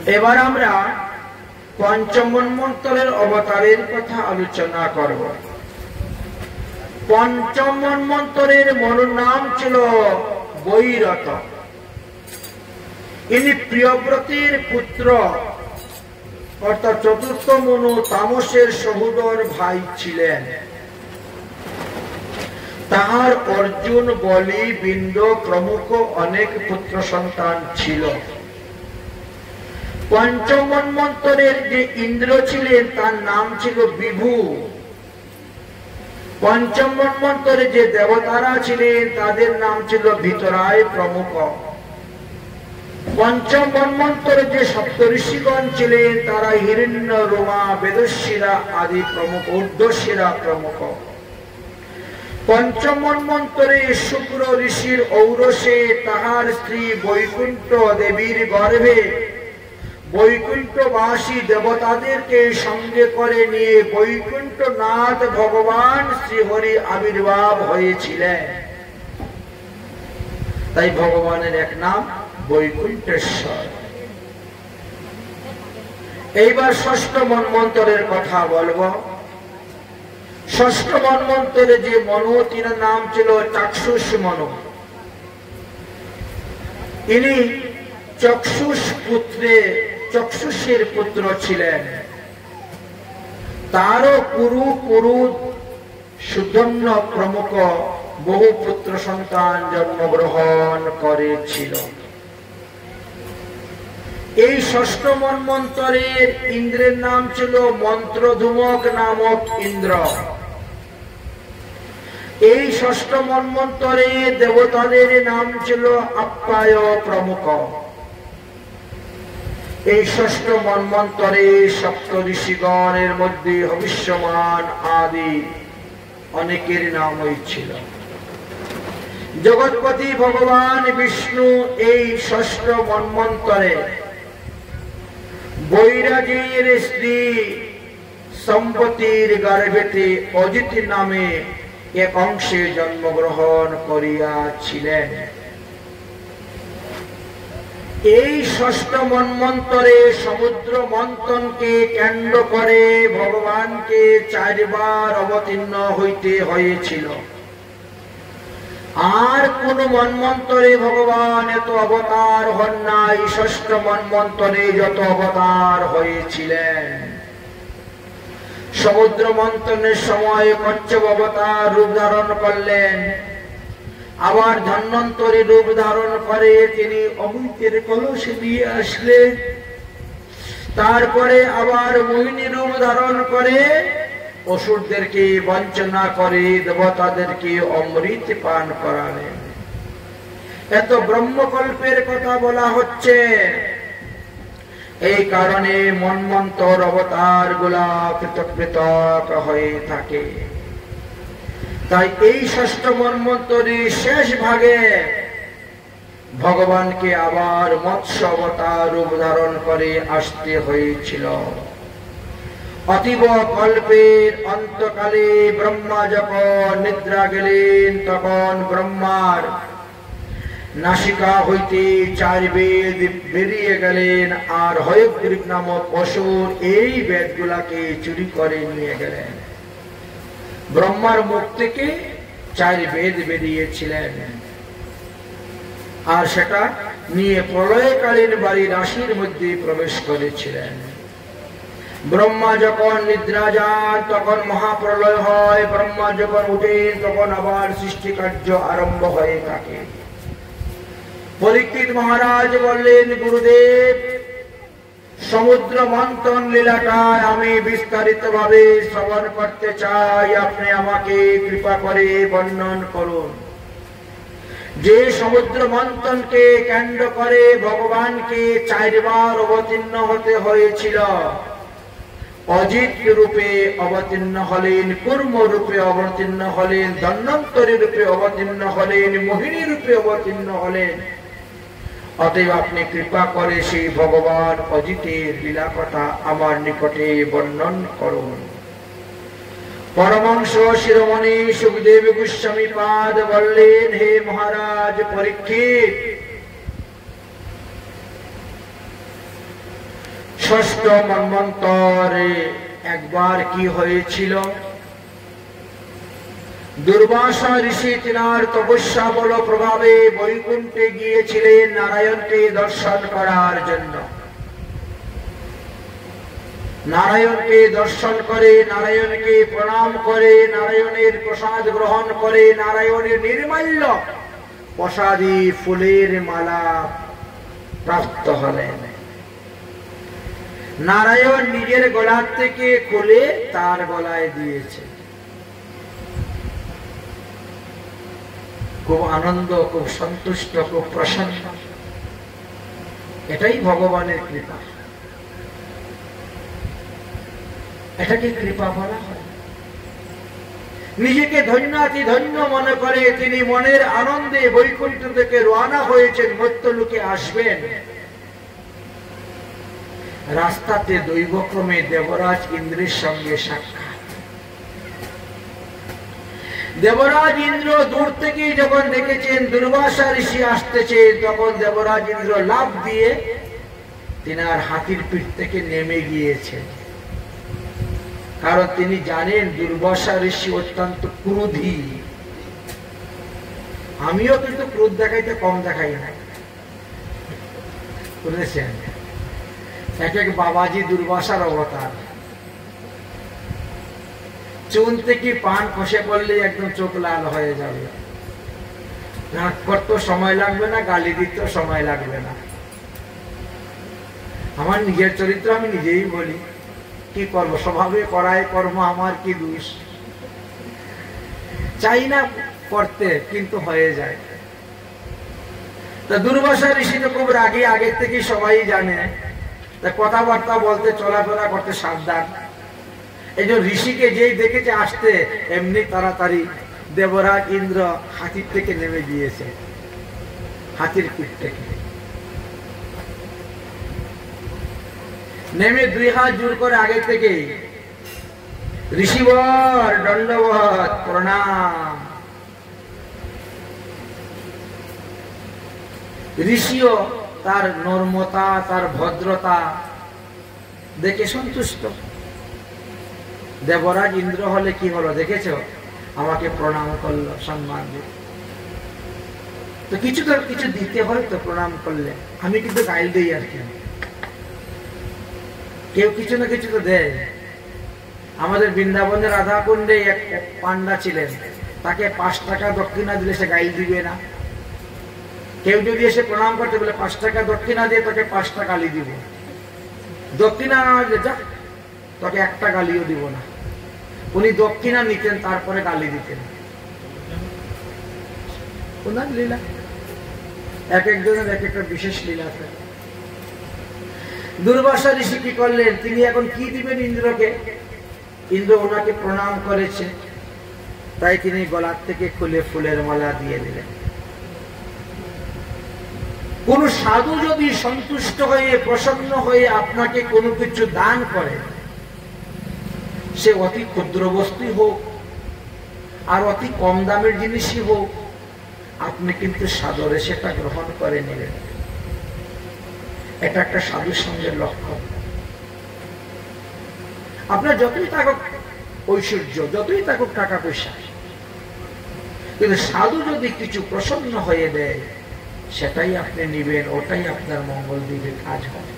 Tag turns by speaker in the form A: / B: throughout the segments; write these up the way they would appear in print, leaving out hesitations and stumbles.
A: এবার আমরা পঞ্চম মন্বন্তরের অবতারের কথা আলোচনা করব। পঞ্চম মন্বন্তরের মনুর নাম ছিল বৈরত। ইনি প্রিয়ব্রতের পুত্র অর্থাৎ চতুর্থ মনু তামসের সহোদর ভাই ছিলেন। তাহার অর্জুন, বলি, বিন্দ প্রমুখ অনেক পুত্র সন্তান ছিল। পঞ্চম মন্বন্তরের যে ইন্দ্র ছিলেন তার নাম ছিল বিভু। পঞ্চম মন্বন্তরে যে দেবতারা ছিলেন তাদের নাম ছিল ভিতরায় প্রমুখ। পঞ্চম মন্বন্তরে যে সপ্তঋষিগণ ছিলেন তারা হিরণ্য, রোমা, বেদস্বীরা আদি প্রমুখ, ঊর্ধ্বশিরা প্রমুখ। পঞ্চম মন্বন্তরে শুক্র ঋষির ঔরসে তাহার স্ত্রী বৈকুণ্ঠ দেবীর গর্ভে বৈকুণ্ঠবাসী দেবতাদেরকে সঙ্গে করে নিয়ে বৈকুণ্ঠনাথ ভগবান শ্রীহরি আবির্ভাব হয়েছিলেন। তাই ভগবানের এক নাম বৈকুণ্ঠেশ্বর। এইবার ষষ্ঠ মন্বন্তরের কথা বলবো। ষষ্ঠ মন্বন্তরে যে মনু, তিন নাম ছিল চাক্ষুষ মনু। ইনি চক্ষুষের পুত্র ছিলেন। তারও কুরু, পুরু, সুধন্য প্রমুখ বহু পুত্র সন্তান জন্মগ্রহণ করেছিল। এই ষষ্ঠ মন্বন্তরের ইন্দ্রের নাম ছিল মন্ত্রধূমক নামক ইন্দ্র। এই ষষ্ঠ মন্বন্তরে দেবতাদের নাম ছিল আপ্যায় প্রমুখ। এই ষষ্ঠ মন্বন্তরে সপ্ত ঋষিগণের মধ্যে ভবিষ্যমান আদি অনেকের নামই ছিল। জগৎপতি ভগবান বিষ্ণু এই ষষ্ঠ মন্বন্তরে বৈরাজের স্ত্রী সম্পত্তির গর্ভেতে অজিত নামে এক অংশে জন্মগ্রহণ করিয়াছিলেন। এই ষষ্ঠ মন্বন্তরে সমুদ্র মন্থনকে কেন্দ্র করে ভগবানকে চারবার অবতীর্ণ হইতে হয়েছিল। আর কোন মন্বন্তরে ভগবান এত অবতার হন নাই, ষষ্ঠ মন্বন্তরে যত অবতার হয়েছিলেন। সমুদ্র মন্থনের সময় কচ্ছপ অবতার রূপ ধারণ করলেন। আবার ধন্বন্তরী রূপ ধারণ করে তিনি অমৃতের কলস নিয়ে আসলেন। তারপরে আবার মোহিনী রূপ ধারণ করে অসুরদেরকে বঞ্চনা করে দেবতাদেরকে অমৃত পান করালেন। এত ব্রহ্মকল্পের কথা বলা হচ্ছে। এই কারণে মন্বন্তর অবতার গুলা পৃথক পৃথক হয়ে থাকে। তাই এই ষষ্ঠ মন্বন্তরের শেষ ভাগে ভগবানকে আবার মৎস্য অবতার রূপ ধারণ করে আসতে হয়েছিল। অতীব কল্পের অন্তকালে ব্রহ্মা যখন নিদ্রা গেলেন তখন ব্রহ্মার নাসিকা হইতে চার বেদ বেরিয়ে গেলেন আর হয়গ্রীব নামক অসুর এই বেদগুলাকে চুরি করে নিয়ে গেলেন। ব্রহ্মার মুখ থেকে চার বেদ বেরিয়েছিলেন আর সেটা নিয়ে প্রলয়কালীন বাড়ি রাশির মধ্যে প্রবেশ করেছিলেন। ব্রহ্মা যখন নিদ্রা যান তখন মহাপ্রলয় হয়। ব্রহ্মা যখন উঠেন তখন আবার সৃষ্টি কার্য আরম্ভ হয়ে থাকে। পরীক্ষিত মহারাজ বললেন, গুরুদেব, সমুদ্র মন্থন লীলাটা আমি বিস্তারিত ভাবে শ্রবণ করতে চাই, আপনি আমাকে কৃপা করে বর্ণন করুন। যে সমুদ্র মন্থনকে কেন্দ্র করে ভগবানকে চারবার অবতীর্ণ হতে হয়েছিল। অজিত রূপে অবতীর্ণ হলেন, কুর্ম রূপে অবতীর্ণ হলেন, ধন্বন্তরী রূপে অবতীর্ণ হলেন, মোহিনী রূপে অবতীর্ণ হলেন। অতএব আপনি কৃপা করে সেই ভগবান অজিতের লীলা কথা আমার নিকটে বর্ণন করুন। পরমহংস শিরোমণি সুখদেব গোস্বামী পাদ বললেন, হে মহারাজ পরীক্ষিত, ষষ্ঠ মন্বন্তরে একবার কি হয়েছিল, দুর্বাসা ঋষি তিনার তপস্যা বল প্রভাবে বৈকুণ্ঠে গিয়েছিলেন নারায়ণকে দর্শন করার জন্য। নারায়ণকে দর্শন করে, নারায়ণকে প্রণাম করে, নারায়ণের প্রসাদ গ্রহণ করে, নারায়ণের নির্মাল্য প্রসাদী ফুলের মালা প্রাপ্ত হলেন। নারায়ণ নিজের গলার থেকে খুলে তার গলায় দিয়েছে। খুব আনন্দ, খুব সন্তুষ্ট, খুব প্রসন্ন। এটাই ভগবানের কৃপা। এটাকে কৃপা বলা হয়। নিজেকে ধন্যাতি ধন্য মনে করে তিনি মনের আনন্দে বৈকুণ্ঠ থেকে রওনা হয়েছেন, মর্ত্যলোকে আসবেন। রাস্তাতে দৈবক্রমে দেবরাজ ইন্দ্রের সঙ্গে সাক্ষাৎ। দেবরাজ ইন্দ্র দূর থেকে যখন দেখেছেন দুর্বাসা ঋষি আসতেছে, তখন দেবরাজ ইন্দ্র লাফ দিয়ে তিনার হাতির পিঠ থেকে নেমে গিয়েছেন। কারণ তিনি জানেন দুর্বাসা ঋষি অত্যন্ত ক্রোধী। আমিও কিন্তু ক্রোধ দেখাইতে কম দেখাই না, বুঝেছেন? এক এক বাবাজি দুর্বাসার অবতার। চুন থেকে পান খসে পড়লে একদম চোখ লাল হয়ে যাবে। রাগ করতেও সময় লাগবে না, গালি দিতেও সময় লাগবে না। আমার নিজের চরিত্র আমি নিজেই বলি, কি করবো, স্বভাবে করায় কর্ম, আমার কি দোষ? চাই না করতে, কিন্তু হয়ে যায়। তা দুর্বাসা ঋষি তো খুব রাগী, আগে থেকে সবাই জানে। তা কথাবার্তা বলতে, চলাফেরা করতে সাবধান। এই যে ঋষিকে যেই দেখেছে আসতে, এমনি তাড়াতাড়ি দেবরাজ ইন্দ্র হাতির থেকে নেমে গিয়েছে, হাতির পিঠ থেকে নেমে দুই হাত জোর করে আগে থেকে ঋষিবর দণ্ডবত প্রণাম। ঋষিও তার নর্মতা, তার ভদ্রতা দেখে সন্তুষ্ট। দেবরাজ ইন্দ্র হলে কি হলো দেখেছ, আমাকে প্রণাম করলো, সম্মান দিল। তো কিছু তো কিছু দিতে হয় তো প্রণাম করলে। আমি কিন্তু গাইল দিই আর কি, কেউ কিছু না কিছু তো দেয়। আমাদের বৃন্দাবনের রাধা কুণ্ডে এক পান্ডা ছিলেন, তাকে 5 টাকা দক্ষিণা দিলে সে গাইল দিবে না। কেউ যদি এসে প্রণাম করতে বলে 5 টাকা দক্ষিণা দিয়ে তাকে 5টা গালি দিব, দক্ষিণা না যা তাকে একটা গালিও দিব না। উনি দক্ষিণা নিতেন, তারপরে গালি দিতেন। ওনার লীলা, এক একজনের এক একটা বিশেষ লীলা আছে। দুর্বাসা ঋষি কি করলেন, তিনি এখন কি দিবেন ইন্দ্রকে? ইন্দ্র ওনাকে প্রণাম করেছে, তাই তিনি গলার থেকে খুলে ফুলের মালা দিয়ে দিলেন। কোন সাধু যদি সন্তুষ্ট হয়ে, প্রসন্ন হয়ে আপনাকে কোনো কিছু দান করে, সে অতি ক্ষুদ্র বস্তুই হোক আর অতি কম দামের জিনিসই হোক, আপনি কিন্তু সাদরে সেটা গ্রহণ করে নিলেন। এটা একটা সাধুর সঙ্গে লক্ষণ। আপনার যতই থাকুক ঐশ্বর্য, যতই থাকুক টাকা পয়সা, কিন্তু সাধু যদি কিছু প্রসন্ন হয়ে দেয়, সেটাই আপনি নিবেন, ওটাই আপনার মঙ্গল দিবে, কাজ হবে।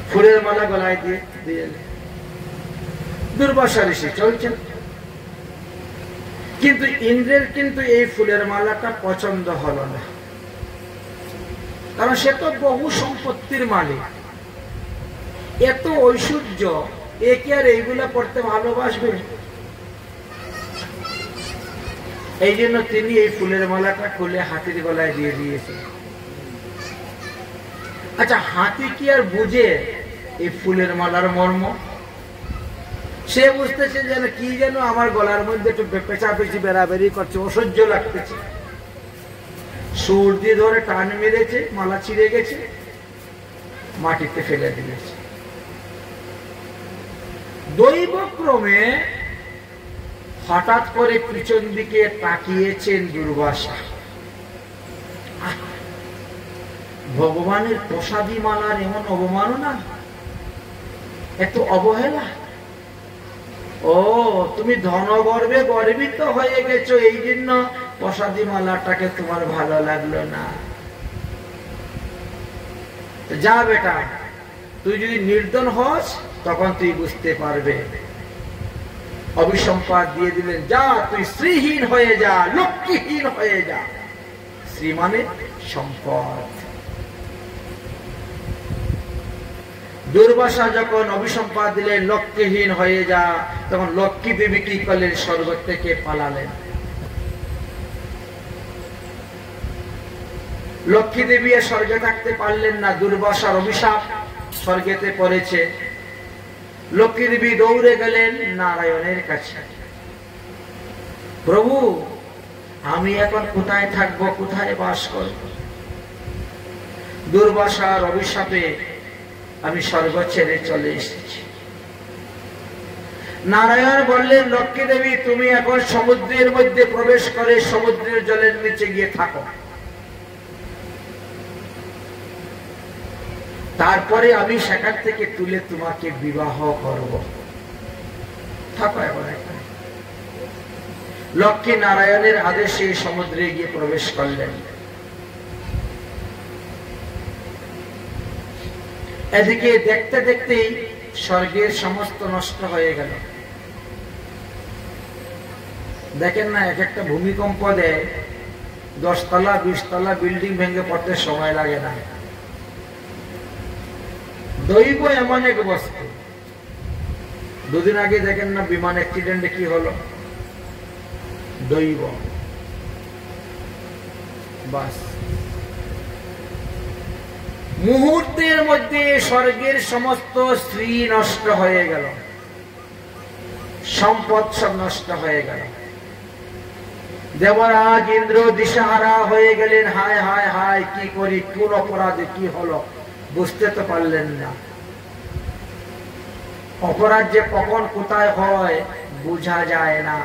A: ফুলের মালা গলায় দিয়ে দিয়ে দুর্বাসা ঋষি চলছেন। কিন্তু ইন্দ্রের কিন্তু এই ফুলের মালাটা পছন্দ হলো না, কারণ সে তো বহু সম্পত্তির মালিক, এত ঐশ্বর্য, এ কি আর এইগুলা পড়তে ভালোবাসবে? এই জন্য তিনি এই ফুলের মালাটা খুলে হাতির গলায় দিয়ে দিয়েছেন। আচ্ছা, হাতি কি আর বুঝে এই ফুলের মালার মর্ম? সে বুঝতেছে যেন কি যেন আমার গলার মধ্যে একটু পেঁচাপেচি বেড়াবেড়ি করছে, অসহ্য লাগতেছে। সুর দিয়ে ধরে টান মেরেছে, মালা ছিঁড়ে গেছে, মাটিতে ফেলে দিয়েছে। দৈবক্রমে হঠাৎ করে পিছন দিকে তাকিয়েছেন দুর্বাসা। ভগবানের প্রসাদী মালার এমন অবমাননা, এত অবহেলা। ও তুমি ধনগর্বে গর্বিত হয়ে গেছো, এই জন্য প্রসাদী মালাটাকে তোমার ভালো লাগলো না। যা বেটা, তুই যদি নির্ধন হস তখন তুই বুঝতে পারবে। অভিসম্পাদ দিয়ে দিলেন, যা তুই শ্রীহীন হয়ে যা, লক্ষ্মীহীন হয়ে যা। শ্রী মানে সম্পদ। দুর্বাসা যখন অভিসম্পাদ দিলেন লক্ষ্মীহীন হয়ে যা, তখন লক্ষ্মী দেবী কি করলেন? স্বর্গ থেকে পালালেন। লক্ষ্মী দেবী স্বর্গে থাকতে পারলেন না, দুর্বাসার অভিশাপ স্বর্গেতে পড়েছে। লক্ষ্মী দেবী দৌড়ে গেলেন নারায়ণের কাছে, প্রভু আমি এখন কোথায় থাকবো, কোথায় বাস করব? দুর্বাসার অভিশাপে আমি স্বর্গ ছেড়ে চলে এসেছি। নারায়ণ বললেন, লক্ষ্মী দেবী তুমি এখন সমুদ্রের মধ্যে প্রবেশ করে সমুদ্রের জলের নিচে গিয়ে থাকো, তারপরে আমি সেখান থেকে তুলে তোমাকে বিবাহ করব। থাকো এখন এখানে। লক্ষ্মী নারায়ণের আদেশে সমুদ্রে গিয়ে প্রবেশ করলেন। এদিকে দেখতে দেখতেই স্বর্গের সমস্ত নষ্ট হয়ে গেল। দেখেন না, এক একটা ভূমিকম্প দেয়, 10 তলা 20 তলা বিল্ডিং ভেঙে পড়তে সময় লাগে না। দৈব এমন এক বস্তু। দুদিন আগে দেখেন না বিমান অ্যাক্সিডেন্টে কি হলো? দৈব। বাস মুহূর্তের মধ্যে স্বর্গের সমস্ত স্ত্রী নষ্ট হয়ে গেল, সম্পদ সব নষ্ট হয়ে গেল। দেবরাজ ইন্দ্র দিশাহারা হয়ে গেলেন, হায় হায় হায় কি করি, কোন অপরাধে কি হলো বুঝতে তো পারলেন না। অপরাধ যে কখন কোথায় হয় বোঝা যায় না।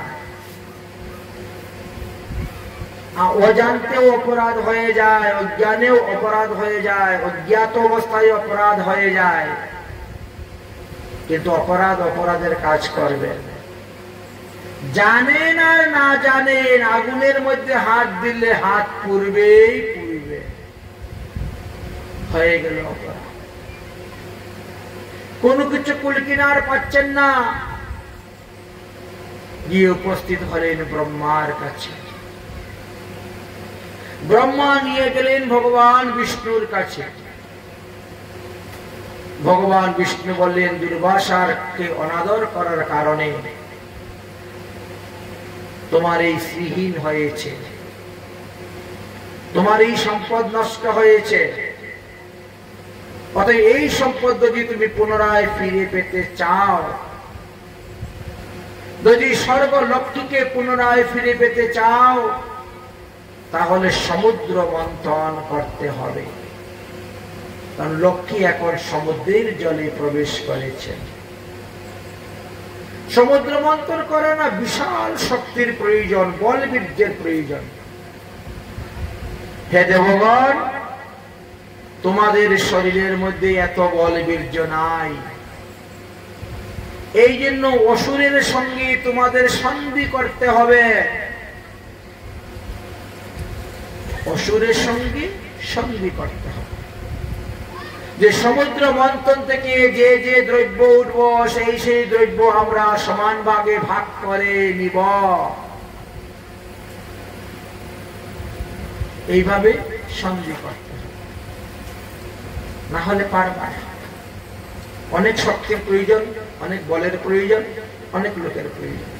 A: অজান্তেও অপরাধ হয়ে যায়, অজ্ঞানেও অপরাধ হয়ে যায়, অজ্ঞাত অবস্থায় অপরাধ হয়ে যায়। কিন্তু অপরাধ অপরাধের কাজ করবে। জানেন আর না জানেন, আগুনের মধ্যে হাত দিলে হাত পুড়বেই পুড়বে। হয়ে গেল অপরাধ। কোনো কিছু কুলকিনার পাচ্ছেন না, গিয়ে উপস্থিত হলেন ব্রহ্মার কাছে। ব্রহ্মা নিয়ে গেলেন ভগবান বিষ্ণুর কাছে। ভগবান বিষ্ণু বললেন, দুর্বাসাকে অনাদর করার কারণে তোমার এই শ্রীহীন হয়েছে, তোমার এই সম্পদ নষ্ট হয়েছে। অতএব এই সম্পদ যদি তুমি পুনরায় ফিরে পেতে চাও, যদি স্বর্গ লক্ষ্মীকে পুনরায় ফিরে পেতে চাও, তাহলে সমুদ্র মন্থন করতে হবে। কারণ লক্ষ্মী এখন সমুদ্রের জলে প্রবেশ করেছে। সমুদ্র মন্থন করে না, বিশাল শক্তির প্রয়োজন, বল বীর্যের প্রয়োজন। হে দেবগণ, তোমাদের শরীরের মধ্যে এত বল বীর্য নাই। এই জন্য অসুরের সঙ্গে তোমাদের সন্ধি করতে হবে। অসুরের সঙ্গে সন্ধি করতে হবে। যে সমুদ্র মন্থন থেকে যে যে দ্রব্য উঠব, সেই সেই দ্রব্য আমরা সমান ভাগে ভাগ করে নিব। এইভাবে সন্ধি করতে হবে, না হলে পারবা না। অনেক শক্তির প্রয়োজন, অনেক বলের প্রয়োজন, অনেক লোকের প্রয়োজন।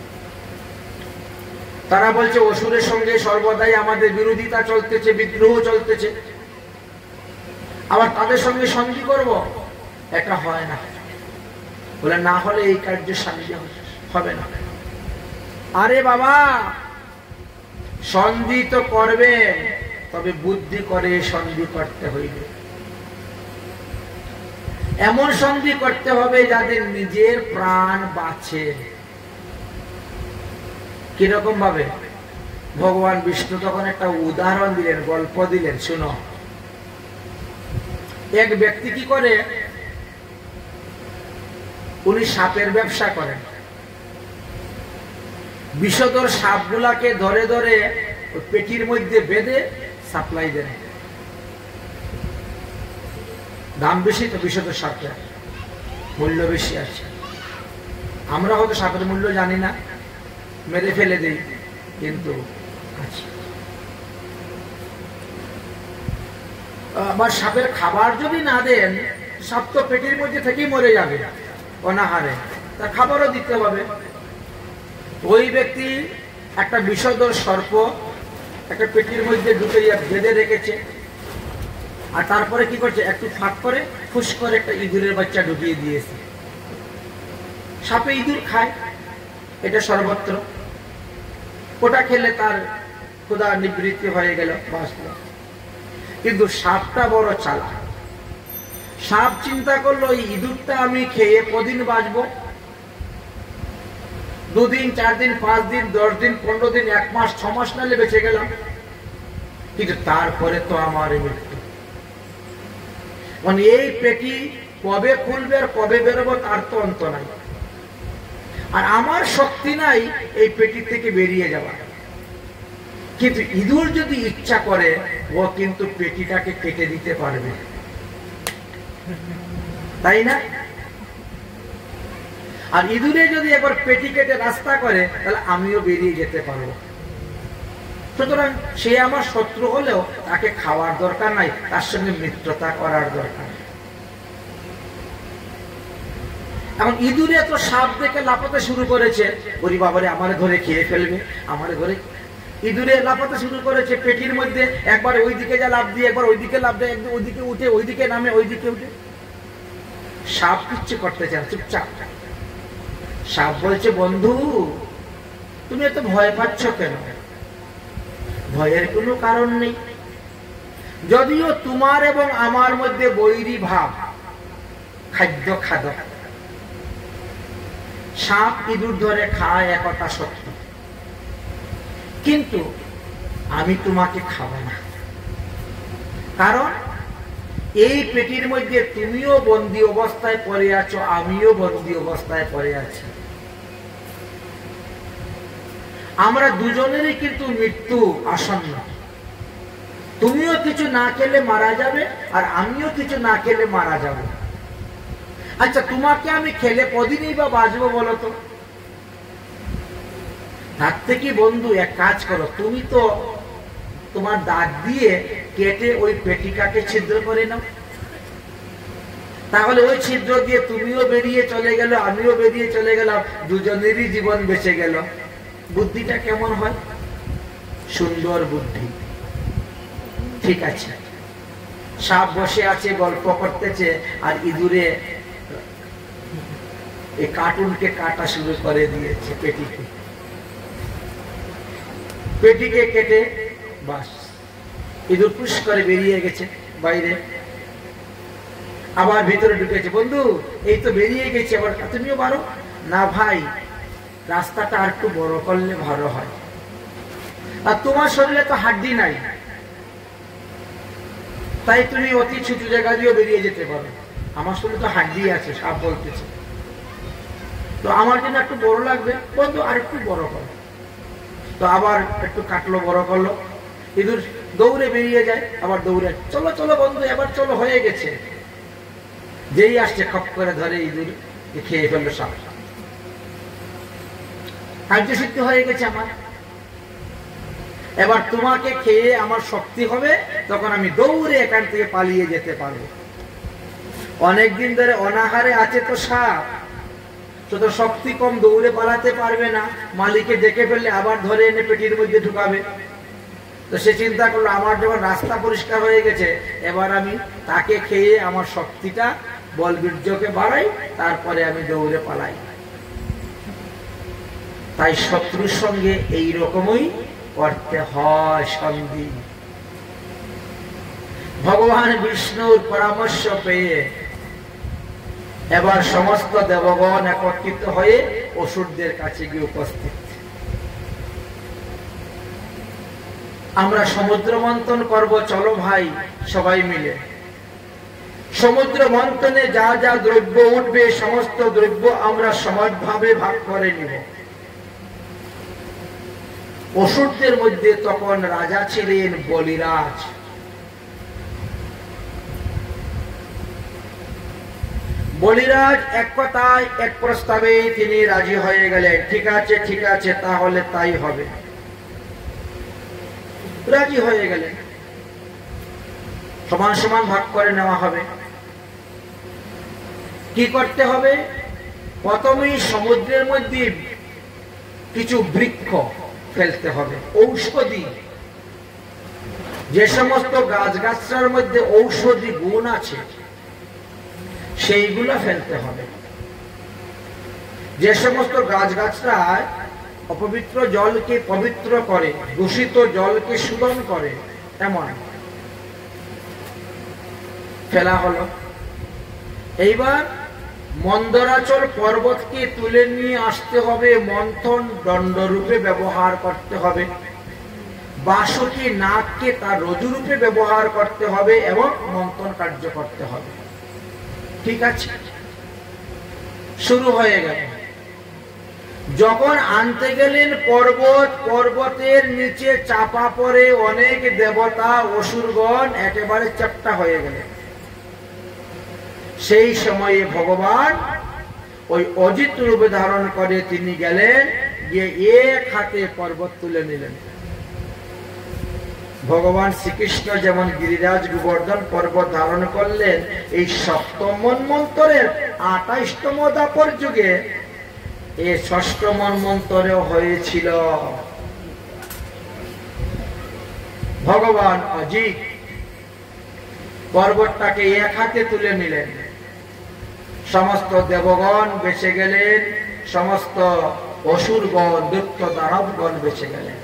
A: তারা বলছে অসুরের সঙ্গে সর্বদাই আমাদের বিরোধিতা চলতেছে, বিদ্রোহ চলতেছে, আবার তাদের সঙ্গে সন্ধি করব, এটা হয় না। বলে না হলে এই কার্য সন্ধি হবে না। আরে বাবা, সন্ধি তো করবেন, তবে বুদ্ধি করে সন্ধি করতে হইবে। এমন সন্ধি করতে হবে যাদের নিজের প্রাণ বাঁচে। কিরকম ভাবে? ভগবান বিষ্ণু তখন একটা উদাহরণ দিলেন, গল্প দিলেন, শুনো। এক ব্যক্তি কি করে, উনি সাপের ব্যবসা করেন। বিষধর সাপগুলাকে ধরে ধরে পেটির মধ্যে বেঁধে সাপ্লাই দেন। দাম বেশি তো বিষধর সাপের, মূল্য বেশি আছে। আমরা হয়তো সাপের মূল্য জানি না, মেরে ফেলে দিই, কিন্তু আছে। আবার সাপের খাবার যদি না দেন, সাপ তো পেটের মধ্যে থেকেই মরে যাবে অনাহারে, তার খাবারও দিতে হবে। ওই ব্যক্তি একটা বিষধর সর্প একটা পেটির মধ্যে ঢুকে বেঁধে রেখেছে, আর তারপরে কি করছে, একটু ফাঁক করে ফুস করে একটা ইঁদুরের বাচ্চা ঢুকিয়ে দিয়েছে। সাপে ইঁদুর খায়, এটা সর্বত্র। ওটা খেলে তার ক্ষুধা নিবৃত্তি হয়ে গেল, বাঁচল। কিন্তু সাপটা বড় চালাক। সাপ চিন্তা করলো, এই ইঁদুরটা আমি খেয়ে কদিন বাঁচবো? 2 দিন, 4 দিন, 5 দিন, 10 দিন, 15 দিন, 1 মাস, 6 মাস নালে বেঁচে গেলাম, কিন্তু তারপরে তো আমার মৃত্যু। মানে এই পেটি কবে খুলবে আর কবে বেরোবো তার তো অন্ত নাই, আর আমার শক্তি নাই এই পেটি থেকে বেরিয়ে যাওয়া। কিন্তু ইঁদুর যদি ইচ্ছা করে, ও কিন্তু পেটিটাকে কেটে দিতে পারবে, তাই না? আর ইঁদুরে যদি একবার পেটি কেটে রাস্তা করে, তাহলে আমিও বেরিয়ে যেতে পারবো। সুতরাং সে আমার শত্রু হলেও তাকে খাওয়ার দরকার নাই, তার সঙ্গে মিত্রতা করার দরকার। এখন ইঁদুরে তো সাপ দেখে লাফাতে শুরু করেছে, ওরে বাবারে আমার ঘরে খেয়ে ফেলবে, আমার ঘরে। ইঁদুরে লাফাতে শুরু করেছে পেটির মধ্যে, একবার ওইদিকে যা লাফ দিয়ে, একবার ওইদিকে লাফ দেয়, একদম ওইদিকে উঠে, ওইদিকে নামে, ওইদিকে উঠে। সাপ কিচ্ছু করতে চায়, চুপচাপ। সাপ বলছে, বন্ধু তুমি এত ভয় পাচ্ছ কেন? ভয়ের কোনো কারণ নেই। যদিও তোমার এবং আমার মধ্যে বৈরী ভাব, খাদ্য খাদক, সাপ ইঁদুর ধরে খায়, একথা সত্য, কিন্তু আমি তোমাকে খাবো না। কারণ এই পেটির মধ্যে তুমিও বন্দী অবস্থায় পড়ে আছো, আমিও বন্দী অবস্থায় পড়ে আছি। আমরা দুজনেরই কিন্তু মৃত্যু আসন্ন। তুমিও কিছু না খেলে মারা যাবে, আর আমিও কিছু না খেলে মারা যাব। আচ্ছা, তোমাকে আমি খেলে কদিনই বা বাঁচবো বলো তো? তার থেকে বন্ধু এক কাজ করো, তুমি তো তোমার দাঁত দিয়ে কেটে ওই পেটিকাকে ছিদ্র করে নাও, তাহলে ওই ছিদ্র দিয়ে তুমিও বেরিয়ে চলে গেল, আমিও বেরিয়ে চলে গেলাম, দুজনেরই জীবন বেঁচে গেল। বুদ্ধিটা কেমন হয়? সুন্দর বুদ্ধি। ঠিক আছে, সাপ বসে আছে, গল্প করতেছে, আর ইঁদুরে এই কার্টুনকে কাটা শুরু করে দিয়েছে পেটিকে। পেটিকে কেটে বাস, ইঁদুর পুশ করে বেরিয়ে গেছে বাইরে, আবার ভিতরে ঢুকেছে। বন্ধু এই তো বেরিয়ে গেছে, আবার তুমিও পারো না? ভাই, রাস্তাটা আর একটু বড় করলে ভালো হয়, আর তোমার শরীরে তো হাড্ডি নাই, তাই তুমি অতি ছোট জায়গা দিয়েও বেরিয়ে যেতে পারো। আমার শরীরে তো হাড্ডি আছে, সাপ বলতেছে, তো আমার জন্য একটু বড় লাগবে, বন্ধু আর একটু বড় করো। তো আবার একটু কাটলো, বড় করলো, ইঁদুর দৌড়ে বেরিয়ে যায়, আবার দৌড়ে, চলো চলো বন্ধু এবার চলো, হয়ে গেছে। যেই আসছে খপ করে ধরে ইঁদুর খেয়ে ফেললো সাপ। কার্যসিদ্ধ হয়ে গেছে আমার। এবার তোমাকে খেয়ে আমার শক্তি হবে, তখন আমি দৌড়ে এখান থেকে পালিয়ে যেতে পারবো। অনেকদিন ধরে অনাহারে আছে তো সাপ, তো শক্তি কম, দৌড়ে পালাতে পারবে না, মালিকে দেখে ফেললে আবার ধরে এনে পেটির মধ্যে ঢুকাবে। তো সে চিন্তা করলো, আমার যখন রাস্তা পরিষ্কার হয়ে গেছে, এবার আমি তাকে খেয়ে আমার শক্তিটা, বল বীর্যকে বাড়াই, তারপরে আমি দৌড়ে পালাই। তাই শত্রুর সঙ্গে এই রকমই করতে হয় সন্ধি। ভগবান বিষ্ণুর পরামর্শ পেয়ে এবার সমস্ত দেবগণ একত্রিত হয়ে অসুরদের কাছে গিয়ে উপস্থিত। আমরা সমুদ্র মন্থন করব, চলো ভাই সবাই মিলে। সমুদ্র মন্থনে যা যা দ্রব্য উঠবে সমস্ত দ্রব্য আমরা সমানভাবে ভাগ করে নিব। অসুরদের মধ্যে তখন রাজা ছিলেন বলিরাজ। বলিরাজ এক কথায় এক প্রস্তাবে তিনি রাজি হয়ে গেলেন। ঠিক আছে তাহলে তাই হবে, রাজি হয়ে গেলেন। সমান সমান ভাগ করে নেওয়া হবে। কি করতে হবে? প্রথমেই সমুদ্রের মধ্যে কিছু বৃক্ষ ফেলতে হবে, ঔষধি, যে সমস্ত গাছগাছরার মধ্যে ঔষধি গুণ আছে সেইগুলো ফেলতে হবে। যে সমস্ত গাছগাছরায় অপবিত্র জলকে পবিত্র করে, দূষিত জলকে শোধন করে, এমন ফেলা হলো। এইবার মন্দরাচল পর্বতকে তুলে নিয়ে আসতে হবে, মন্থন দণ্ডরূপে ব্যবহার করতে হবে। বাসুকি নাগকে তার রজুরূপে ব্যবহার করতে হবে এবং মন্থন কার্য করতে হবে। ঠিক আছে, শুরু হয়ে গেল। যখন আনতে গেলেন পর্বত, পর্বতের নিচে চাপা পড়ে অনেক দেবতা অসুরগণ একেবারে চ্যাপ্টা হয়ে গেলেন। সেই সময়ে ভগবান ওই অজিত রূপে ধারণ করে তিনি গেলেন, গিয়ে এক হাতে পর্বত তুলে নিলেন। ভগবান শ্রীকৃষ্ণ যেমন গিরিরাজ গোবর্ধন পর্বত ধারণ করলেন, এই সপ্তম মন্বন্তরের ২৮তম দাপর যুগে এই ষষ্ঠ মন্বন্তরে হয়েছিল। ভগবান অজিত পর্বতটাকে এক হাতে তুলে নিলেন। সমস্ত দেবগণ বেঁচে গেলেন, সমস্ত অসুরগণ, দৈত্য দানবগণ বেঁচে গেলেন।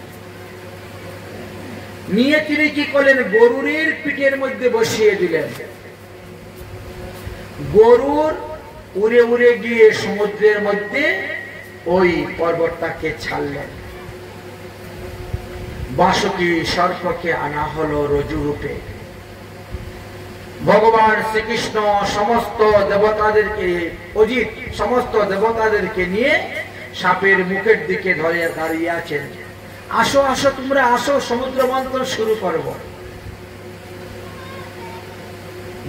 A: নিয়ে তিনি কি করলেন? গরুরের পিঠের মধ্যে বসিয়ে দিলেন। গরুর উড়ে উড়ে গিয়ে সমুদ্রের মধ্যে ওই পর্বতটাকে ছাড়লেন। বাসুকি সর্পকে আনা হলো রজুরূপে। ভগবান শ্রীকৃষ্ণ সমস্ত দেবতাদেরকে, অজিত সমস্ত দেবতাদেরকে নিয়ে সাপের মুখের দিকে ধরে দাঁড়িয়ে আছেন। আসো আসো, তোমরা আসো, সমুদ্র মন্থন শুরু করব।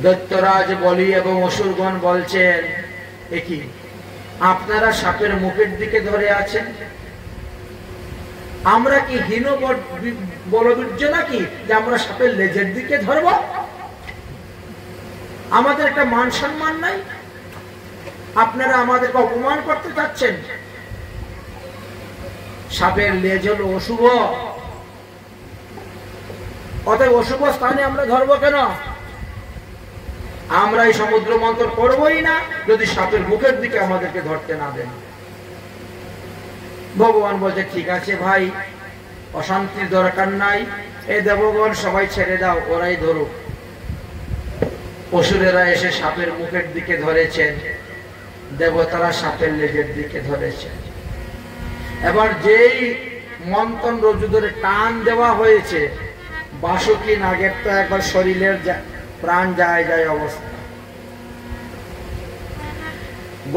A: দৈত্যরাজ বলি এবং অসুরগণ বলছেন, একই আপনারা সাপের মুখের দিকে ধরে আছেন? আমরা কি হীন বলবীর্য নাকি যে আমরা সাপের লেজের দিকে ধরব? আমাদের একটা মান সম্মান নাই? আপনারা আমাদেরকে অপমান করতে চাচ্ছেন? সাপের লেজ হলো অশুভ, অতএব অশুভ স্থানে আমরা ধরবো কেন? আমরা এই সমুদ্র মন্থন করবোই না যদি সাপের মুখের দিকে আমাদেরকে ধরতে না দেন। ভগবান বলছে, ঠিক আছে ভাই, অশান্তির দরকার নাই, এই দেবগণ সবাই ছেড়ে দাও, ওরাই ধরুক। অসুরেরা এসে সাপের মুখের দিকে ধরেছেন, দেবতারা সাপের লেজের দিকে ধরেছেন। এবার যেই মন্থন রজ্জু ধরে টান দেওয়া হয়েছে, বাসুকি নাগের তো একবার শরীরের প্রাণ যায় যায় অবস্থা।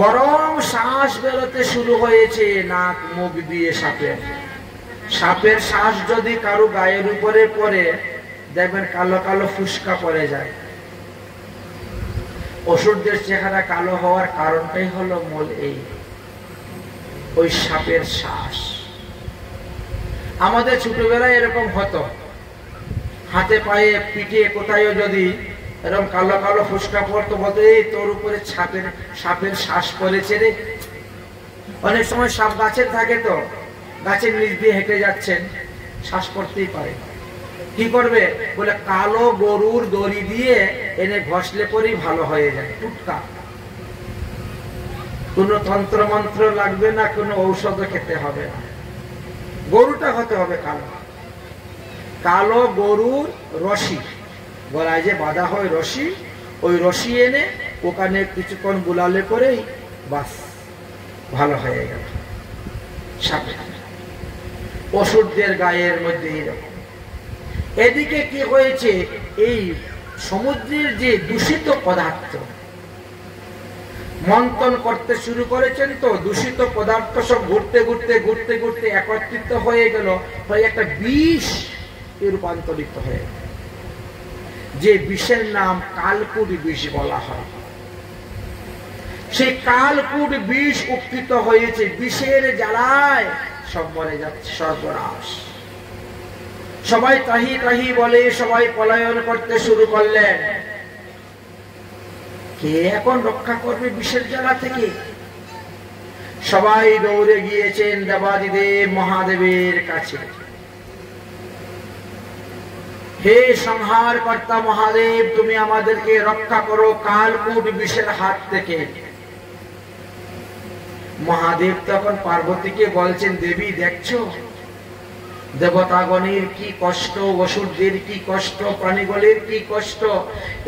A: গরম শ্বাস বেরোতে শুরু হয়েছে নাক মুখ দিয়ে সাপের। সাপের শ্বাস যদি কারো গায়ের উপরে পড়ে, দেখবেন কালো কালো ফুসকা পড়ে যায়। অসুরদের চেহারা কালো হওয়ার কারণটাই হলো মূল এই, ওই সাপের শ্বাস। আমাদের ছোটবেলায় এরকম হতো, হাতে পায়ে পিঠে কোথায় যদি এরকম কালো কালো ফুসকা পড়তো, বলতো এই তোর উপরে সাপের শ্বাস পড়েছে রে। অনেক সময় সাপ গাছের থাকে, তো গাছের নিচ দিয়ে হেঁটে যাচ্ছেন, শ্বাস পড়তেই পারে। কি করবে? বলে কালো গরুর দড়ি দিয়ে এনে ঘষলে পরেই ভালো হয়ে যায়, টুটকা। কোনো তন্ত্র মন্ত্র লাগবে না, কোনো ঔষধ খেতে হবে না, গরুটা হতে হবে কালো। কালো গরুর রশি, গলায় যে বাঁধা হয় রশি, ওই রশি এনে ওখানে কিছুক্ষণ বুলালে পরেই বাস ভালো হয়ে গেল। সাপে অসুরদের গায়ের মধ্যে এরকম। এদিকে কি হয়েছে? এই সমুদ্রের যে দূষিত পদার্থ মন্থন করতে শুরু করেছেন, তো দূষিত পদার্থ সব ঘুরতে ঘুরতে ঘুরতে ঘুরতে একত্রিত হয়ে গেল, হয়ে একটা বিষ রূপান্তরিত হয়ে গেল, যে বিষের নাম কালকুট বিষ বলা হয়। সেই কালকুট বিষ উত্থিত হয়েছে, বিষের জ্বালায় সব মরে যাচ্ছে, সর্বনাশ। সবাই ত্রাহি ত্রাহি বলে সবাই পলায়ন করতে শুরু করলেন। কে এখন রক্ষা করবে বিষের জ্বালা থেকে? সবাই দৌড়ে গিয়েছেন দেবাদিদেব মহাদেবের কাছে। হে সংহার কর্তা মহাদেব, তুমি আমাদেরকে রক্ষা করো কালকুট বিষের হাত থেকে। মহাদেব তখন পার্বতীকে বলছেন, দেবী দেখছো দেবতাগণের কি কষ্ট, অসুরদের কি কষ্ট, প্রাণীগুলির কি কষ্ট।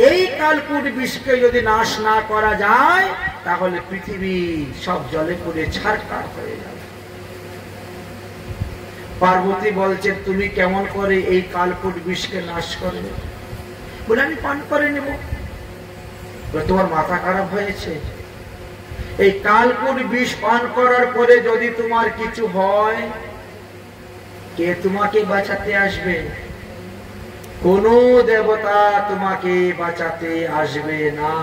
A: এই কালকুট বিষকে যদি নাশ না করা যায় তাহলে পৃথিবী সব জলে পুড়ে ছারখার হয়ে যাবে। পার্বতী বলছেন, তুমি কেমন করে এই কালকুট বিষকে নাশ করবে? বলে, আমি পান করে নেব। তোমার মাথা খারাপ হয়েছে? এই কালকুট বিষ পান করার পরে যদি তোমার কিছু হয়, কে তোমাকে বাঁচাতে আসবে? কোন দেবতা তোমাকে বাঁচাতে আসবে না,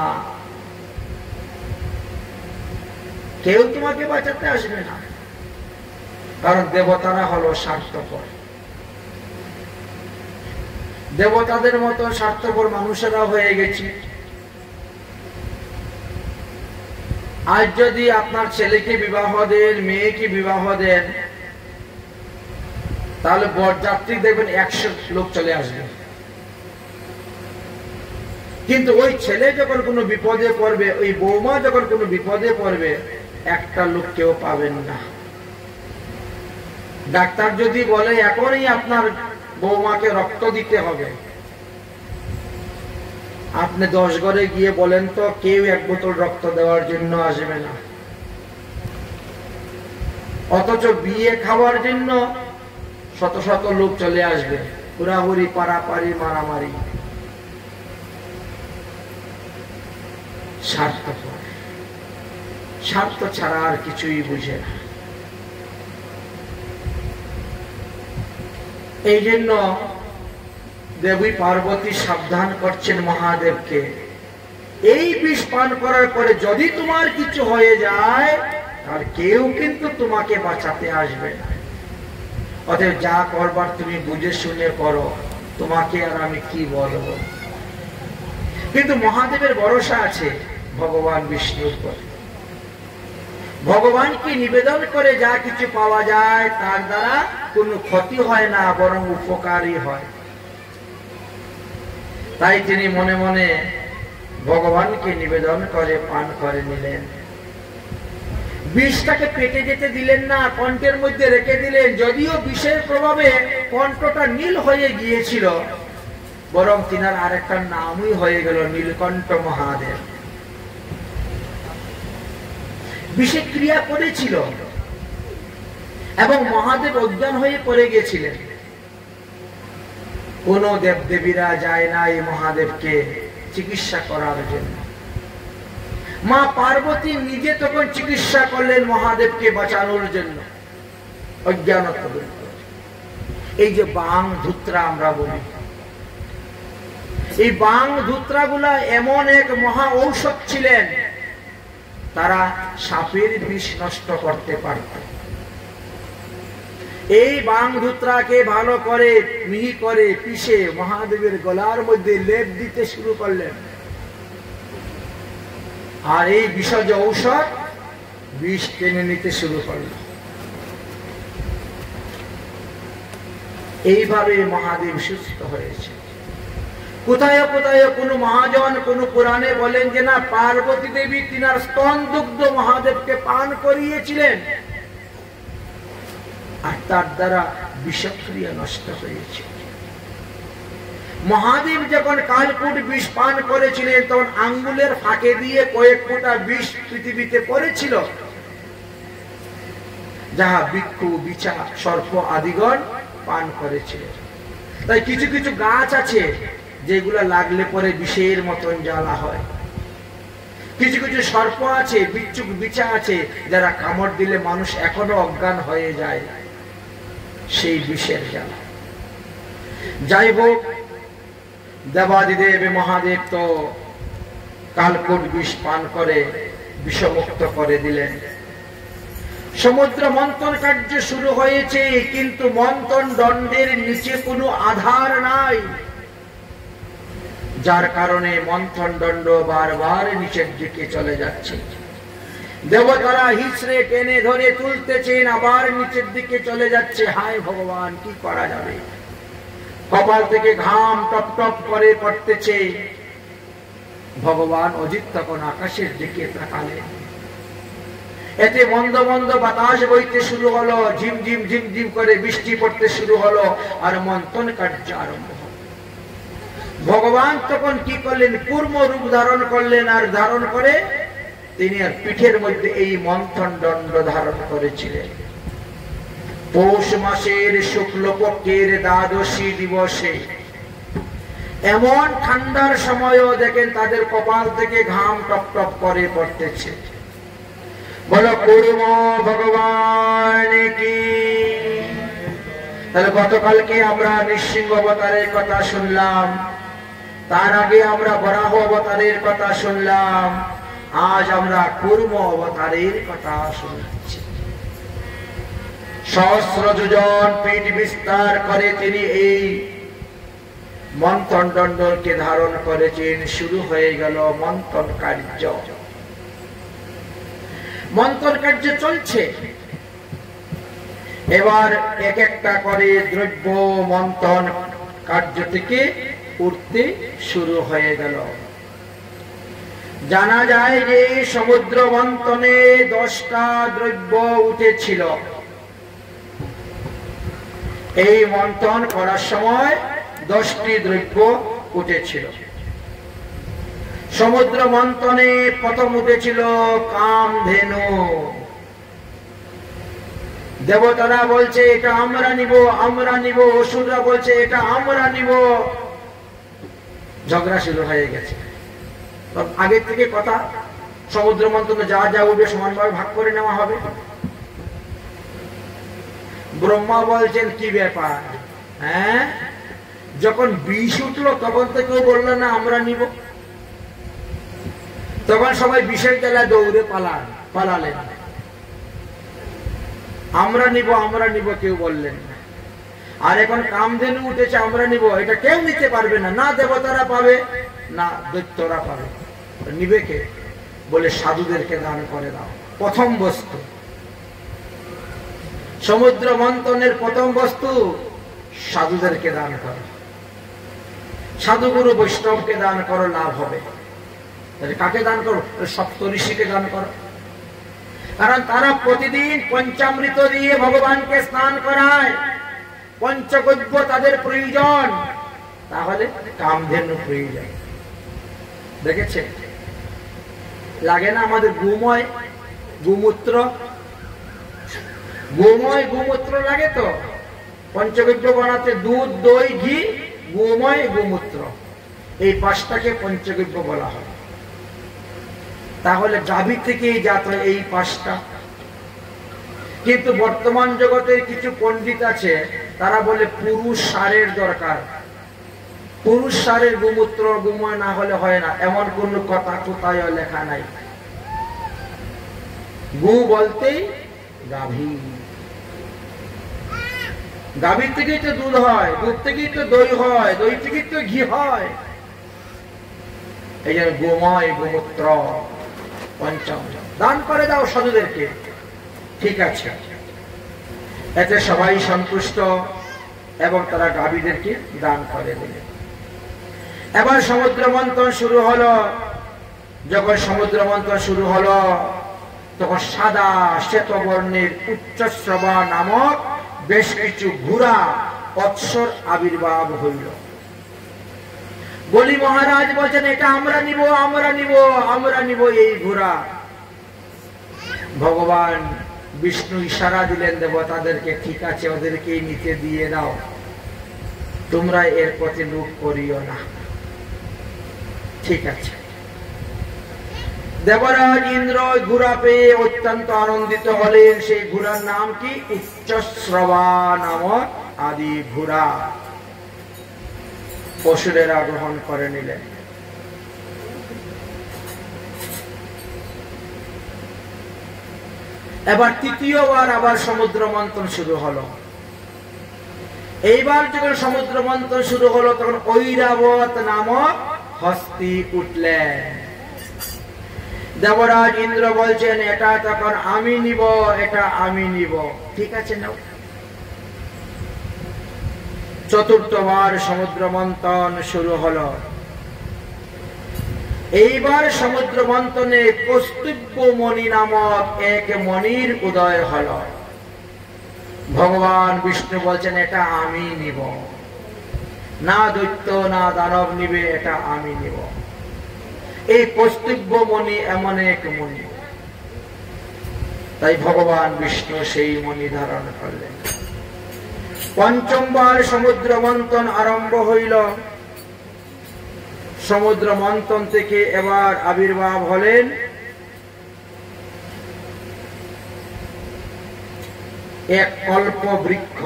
A: কেউ তোমাকে বাঁচাতে আসবে না। কারণ দেবতারা হলো স্বার্থপর। দেবতাদের মতো স্বার্থপর মানুষেরা হয়ে গেছি। আজ যদি আপনার ছেলেকে বিবাহ দেন, মেয়েকে বিবাহ দেন, তাহলে বরযাত্রী দেখবেন 100 লোক চলে আসবে। কিন্তু ওই ছেলে যখন কোনো বিপদে পড়বে, ওই বৌমা যখন কোনো বিপদে পড়বে, একটা লোক কেউ পাবেন না। ডাক্তার যদি বলে এখনই আপনার বৌমাকে রক্ত দিতে হবে, আপনি 10 ঘরে গিয়ে বলেন তো, কেউ 1 বোতল রক্ত দেওয়ার জন্য আসবে না। অথচ বিয়ে খাওয়ার জন্য শত শত লোক চলে আসবে, হুড়াহুড়ি, পারাপারি, মারামারি। স্বার্থ ছাড়া আর কিছুই বুঝে না। এই জন্য দেবী পার্বতী সাবধান করছেন মহাদেবকে, এই বিষ পান করার পরে যদি তোমার কিছু হয়ে যায় আর কেউ কিন্তু তোমাকে বাঁচাতে আসবে না। অতএব যা করবার তুমি বুঝে শুনে করো, তোমাকে আর আমি কি বলবো। কিন্তু মহাদেবের ভরসা আছে ভগবান বিষ্ণুর উপর। ভগবানকে নিবেদন করে যা কিছু পাওয়া যায় তার দ্বারা কোনো ক্ষতি হয় না, বরং উপকারী হয়। তাই তিনি মনে মনে ভগবানকে নিবেদন করে পান করে নিলেন। বিষটাকে পেটে যেতে দিলেন না, কণ্ঠের মধ্যে রেখে দিলেন। যদিও বিষের প্রভাবে কণ্ঠটা নীল হয়ে গিয়েছিল, বরং তিনার আরেকটা নামই হয়ে গেল নীলকণ্ঠ মহাদেব। বিষে ক্রিয়া করেছিল এবং মহাদেব অজ্ঞান হয়ে পড়ে গেছিলেন। কোন দেবদেবীরা যায় না এই মহাদেবকে চিকিৎসা করার জন্য। মা পার্বতী নিজে তখন চিকিৎসা করলেন মহাদেবকে বাঁচানোর জন্য, অজ্ঞানতা দূর করে। এই যে বাং ধূত্রা আমরা বলি, এই বাং ধূত্রা গুলা এমন এক মহা ঔষধ ছিলেন, তারা সাপের বিষ নষ্ট করতে পারত। এই বাং ধূত্রাকে ভালো করে মিহি করে পিষে মহাদেবের গলার মধ্যে লেপ দিতে শুরু করলেন। আর এই বিষজ ঔষধ বিষ টেনে নিতে শুরু করল। এইভাবে মহাদেব সুস্থ হয়েছে। কোথায় কোথায় কোন মহাজন কোন পুরাণে বলেন যে না, পার্বতী দেবী তিনার স্তন দুগ্ধ মহাদেবকে পান করিয়েছিলেন, আর তার দ্বারা বিষক্রিয়া নষ্ট হয়েছে। মহাদেব যখন কালকুট বিষ পান করেছিলেন, তখন আঙ্গুলের ফাঁকে দিয়ে কয়েক ফোঁটা বিষ পৃথিবীতে পড়েছিল, যাহা ভিক্ষু, বিছা, সর্প আদিগণ পান করেছিলেন। তাই কিছু কিছু গাছ আছে যেগুলা লাগলে পরে বিষের মতন জ্বালা হয়। কিছু কিছু সর্প আছে, বিচ্ছুক বিছা আছে, যারা কামড় দিলে মানুষ এখনো অজ্ঞান হয়ে যায়, সেই বিষের জ্বালা। যাই হোক, দেবাদিদেব মহাদেব তো কালকূট বিষ পান করে বিষমুক্ত করে দিলেন। সমুদ্র মন্থন কার্য শুরু হয়েছে, কিন্তু মন্থন দণ্ডের নিচে কোনো আধার নাই, যার কারণে মন্থন দণ্ড বারবার নিচের দিকে চলে যাচ্ছে। দেবতারা হিচড়ে টেনে ধরে তুলতেছেন, আবার নিচের দিকে চলে যাচ্ছে। হায় ভগবান, কি করা যাবে? কপাল থেকে ঘাম টপ টপ করে পড়তেছে। ভগবান অজিত তখন আকাশের দিকে তাকালেন। এতে মন্দ মন্দ বাতাস বইতে শুরু হলো, ঝিমঝিম ঝিমঝিম করে বৃষ্টি পড়তে শুরু হলো, আর মন্থন কার্য আরম্ভ হলো। ভগবান তখন কি করলেন? কূর্ম রূপ ধারণ করলেন, আর ধারণ করে তিনি আর পিঠের মধ্যে এই মন্থন দণ্ড ধারণ করেছিলেন। পৌষ মাসের শুক্লপক্ষের দ্বাদশী দিবসে এমন ঠান্ডার সময়ও দেখেন তাদের কপাল থেকে ঘাম টপ টপ করে পড়তেছে। বলো কূর্ম ভগবান কি। তাহলে গতকালকে আমরা নৃসিংহ অবতারের কথা শুনলাম, তার আগে আমরা বরাহ অবতারের কথা শুনলাম, আজ আমরা কূর্ম অবতারের কথা শুনছি। সহস্র যোজন পিঠ বিস্তার করে তিনি এই মন্থন দণ্ডকে ধারণ করেছেন। শুরু হয়ে গেল মন্থন কার্য। মন্থন কার্য চলছে। এবার এক একটা করে দ্রব্য মন্থন কার্য থেকে উঠতে শুরু হয়ে গেল। জানা যায় যে সমুদ্র মন্থনে 10টা দ্রব্য উঠেছিল। এই মন্থন করার সময় 10টি দ্রব্য উঠেছিল। সমুদ্র মন্থনে প্রথম উঠেছিল কামধেনু। দেবতারা বলছে এটা আমরা নিব, আমরা নিব। অসুররা বলছে এটা আমরা নিব। ঝগড়া শুরু হয়ে গেছে। আগের থেকে কথা, সমুদ্র মন্থনে যা যা উঠবে সমানভাবে ভাগ করে নেওয়া হবে। ব্রহ্মা বলছেন কি ব্যাপার? হ্যাঁ, যখন বিষ উঠলো তখন তো কেউ বললো না আমরা নিব। তখন সবাই বিষের জ্বালায় দৌড়ে পালালেন। আমরা নিব কেউ বললেন না। আর এখন কামধেনু উঠেছে আমরা নিব, এটা কেউ নিতে পারবে না, না দেবতারা পাবে না দৈত্যরা পাবে। নিবে কে? বলে সাধুদেরকে দান করে দাও। প্রথম বস্তু সমুদ্র মন্থনের প্রথম বস্তু সাধুদেরকে দান করো। সাধুগুরু বৈষ্ণবকে দান করো, লাভ হবে। কাকে দান করো? সপ্তঋষিকে দান করো। কারণ তারা প্রতিদিন পঞ্চামৃত দিয়ে ভগবানকে স্নান করায়, পঞ্চগব্য তাদের প্রয়োজন, তাহলে কামধেনু প্রয়োজন। দেখেছে লাগে না আমাদের গোময় গোমূত্র? গোময় গোমূত্র লাগে তো পঞ্চগব্য বানাতে, দুধ দই ঘি গোময় গোমূত্র, এই 5টাকে পঞ্চগব্য বলা হয়। তাহলে গাভী থেকেই জাত এই 5টা। কিন্তু বর্তমান জগতের কিছু পণ্ডিত আছে, তারা বলে পুরুষ সারের দরকার। পুরুষ সারের গোমূত্র গোময় না হলে হয় না, এমন কোন কথা কোথায় লেখা নাই। গু বলতেই গাভী। গাভীর থেকেই তো দুধ হয়, দুধ থেকেই তো দই হয়, দই থেকেই তো ঘি হয়। এই জন্য গোময় গোমূত্র পঞ্চম দান করে দাও সাধুদেরকে। ঠিক আছে, এতে সবাই সন্তুষ্ট এবং তারা গাভীদেরকে দান করে দিলেন। এবার সমুদ্র মন্থন শুরু হলো। যখন সমুদ্র মন্থন শুরু হলো তখন সাদা শ্বেত বর্ণের উচ্চশ্রবা নামক বেশ কিছু ঘোড়া অৎসর আবির্ভাব হইল। বলি মহারাজ বলছেন এটা আমরা নিব, আমরা নিব, আমরা নিব এই ঘোড়া। ভগবান বিষ্ণু ইশারা দিলেন দেবতাদেরকে, ঠিক আছে ওদেরকে নিতে দিয়ে দাও, তোমরা এর প্রতি লোভ করিও না। ঠিক আছে। দেবরাজ ইন্দ্র ঘোড়া পেয়ে অত্যন্ত আনন্দিত হলেন। সেই ঘোড়ার নাম কি? উচ্চশ্রবা নামক আদি ঘোড়া। অসুরেরা গ্রহণ করে নিলেন। এবার তৃতীয়বার আবার সমুদ্র মন্থন শুরু হলো। এইবার যখন সমুদ্র মন্থন শুরু হলো তখন ঐরাবত নামক হস্তি উঠলেন। দেবরাজ ইন্দ্র বলছেন এটা তখন আমি নিব, এটা আমি নিব। ঠিক আছে, নাও। চতুর্থবার সমুদ্র মন্থন শুরু হলো। এইবার সমুদ্র মন্থনে কৌস্তুভ মণি নামক এক মণির উদয় হল। ভগবান বিষ্ণু বলছেন এটা আমি নিব, না দৈত্য না দানব নিবে, এটা আমি নিব। এই কৌস্তুভ মণি এমন এক মণি, তাই ভগবান বিষ্ণু সেই মণি ধারণ করলেন। পঞ্চমবার সমুদ্র মন্থন আরম্ভ হইল। সমুদ্র মন্থন থেকে এবার আবির্ভাব হলেন এক কল্প বৃক্ষ।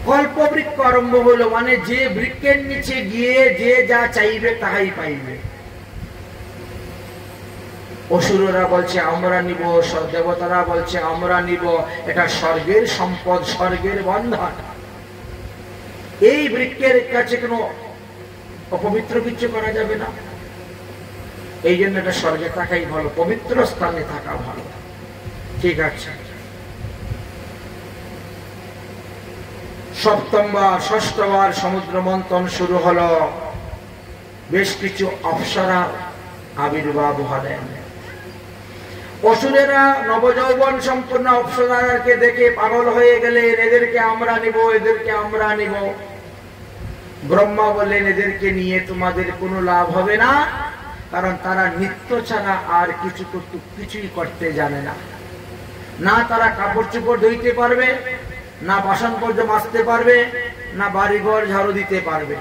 A: কল্প বৃক্ষ আরম্ভ হলো, মানে যে বৃক্ষের নিচে গিয়ে যে যা চাইবে তাহাই পাইবে। অসুররা বলছে আমরা নিব, দেবতারা বলছে আমরা নিব, এটা স্বর্গের সম্পদ, স্বর্গের বন্ধন। এই বৃক্ষের কাছে কোনো অপবিত্র কিছু করা যাবে না, এই জন্য এটা স্বর্গে থাকাই ভালো, পবিত্র স্থানে থাকা ভালো। ঠিক আছে। সপ্তমবার ষষ্ঠবার সমুদ্র মন্থন শুরু হলো। বেশ কিছু অপ্সরা আবির্ভাব হলেন। অসুরেরা নবযৌবন সম্পূর্ণ অপ্সরাকে দেখে পাগল হয়ে গেলেন, এদেরকে আমরা নিব, এদেরকে আমরা নিব। ব্রহ্মা বললেন এদেরকে নিয়ে তোমাদের কোনো লাভ হবে না, কারণ তারা নিত্য ছাড়া আর কিছুই করতে জানে না। না তারা কাপড় চোপড় ধুইতে পারবে, না বাসন পর্য মাজতে পারবে, না বাড়িঘর ঝাড়ু দিতে পারবে।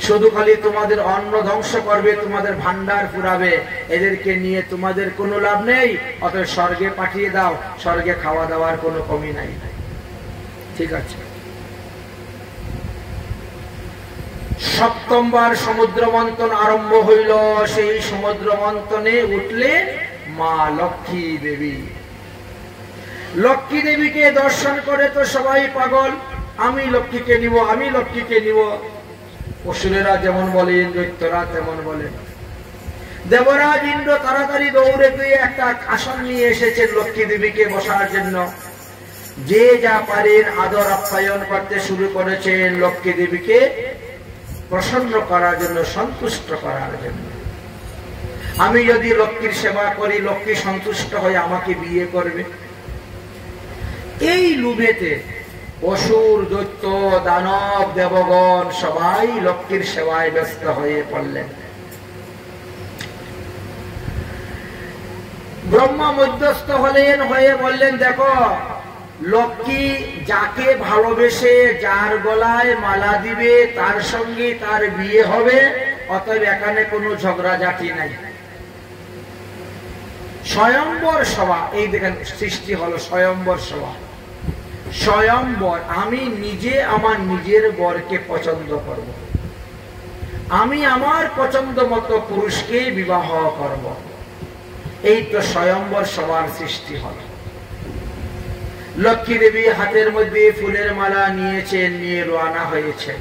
A: শুধু খালি তোমাদের অন্ন ধ্বংস করবে, তোমাদের ভান্ডার পুরাবে। এদেরকে নিয়ে তোমাদের কোনো লাভ নেই, অতএব স্বর্গে পাঠিয়ে দাও, স্বর্গে খাওয়া দাওয়ার কোনো কমি নাই। ঠিক আছে। সপ্তমবার সমুদ্র মন্থন আরম্ভ হইল। সেই সমুদ্র মন্থনে উঠলেন মা লক্ষ্মী দেবী। লক্ষ্মী দেবীকে দর্শন করে তো সবাই পাগল, আমি লক্ষ্মীকে নিব, আমি লক্ষ্মীকে নিব। অসুরেরা যেমন বলেন, দৈত্যরা তেমন বলেন। দেবরাজ ইন্দ্র তাড়াতাড়ি দৌড়ে গিয়ে একটা আসন নিয়ে এসেছেন লক্ষ্মী দেবীকে বসার জন্য। যে যা পারেন আদর আপ্যায়ন করতে শুরু করেছেন লক্ষ্মী দেবীকে প্রসন্ন করার জন্য, সন্তুষ্ট করার জন্য। আমি যদি লক্ষ্মীর সেবা করি, লক্ষ্মী সন্তুষ্ট হয়ে আমাকে বিয়ে করবে। এই লুভেতে অসুর, দৈত্য, দানব, দেবগণ সবাই লক্ষ্মীর সেবায় ব্যস্ত হয়ে পড়লেন। ব্রহ্মা মধ্যস্থ হলেন, হয়ে বললেন দেখো লক্ষ্মী যাকে ভালোবেসে যার গলায় মালা দিবে তার সঙ্গে তার বিয়ে হবে, অতএব এখানে কোনো ঝগড়াঝাটি নাই। স্বয়ম্বর সভা, এই দেখেন সৃষ্টি হলো স্বয়ম্বর সভা। স্বয়ম্বর, আমি নিজে আমার নিজের বরকে পছন্দ করব, আমি আমার পছন্দ মতো পুরুষকে বিবাহ করব। এই তো স্বয়ম্বর সভার সৃষ্টি হল। লক্ষ্মী দেবী হাতের মধ্যে ফুলের মালা নিয়েছেন, নিয়ে রওনা হয়েছেন।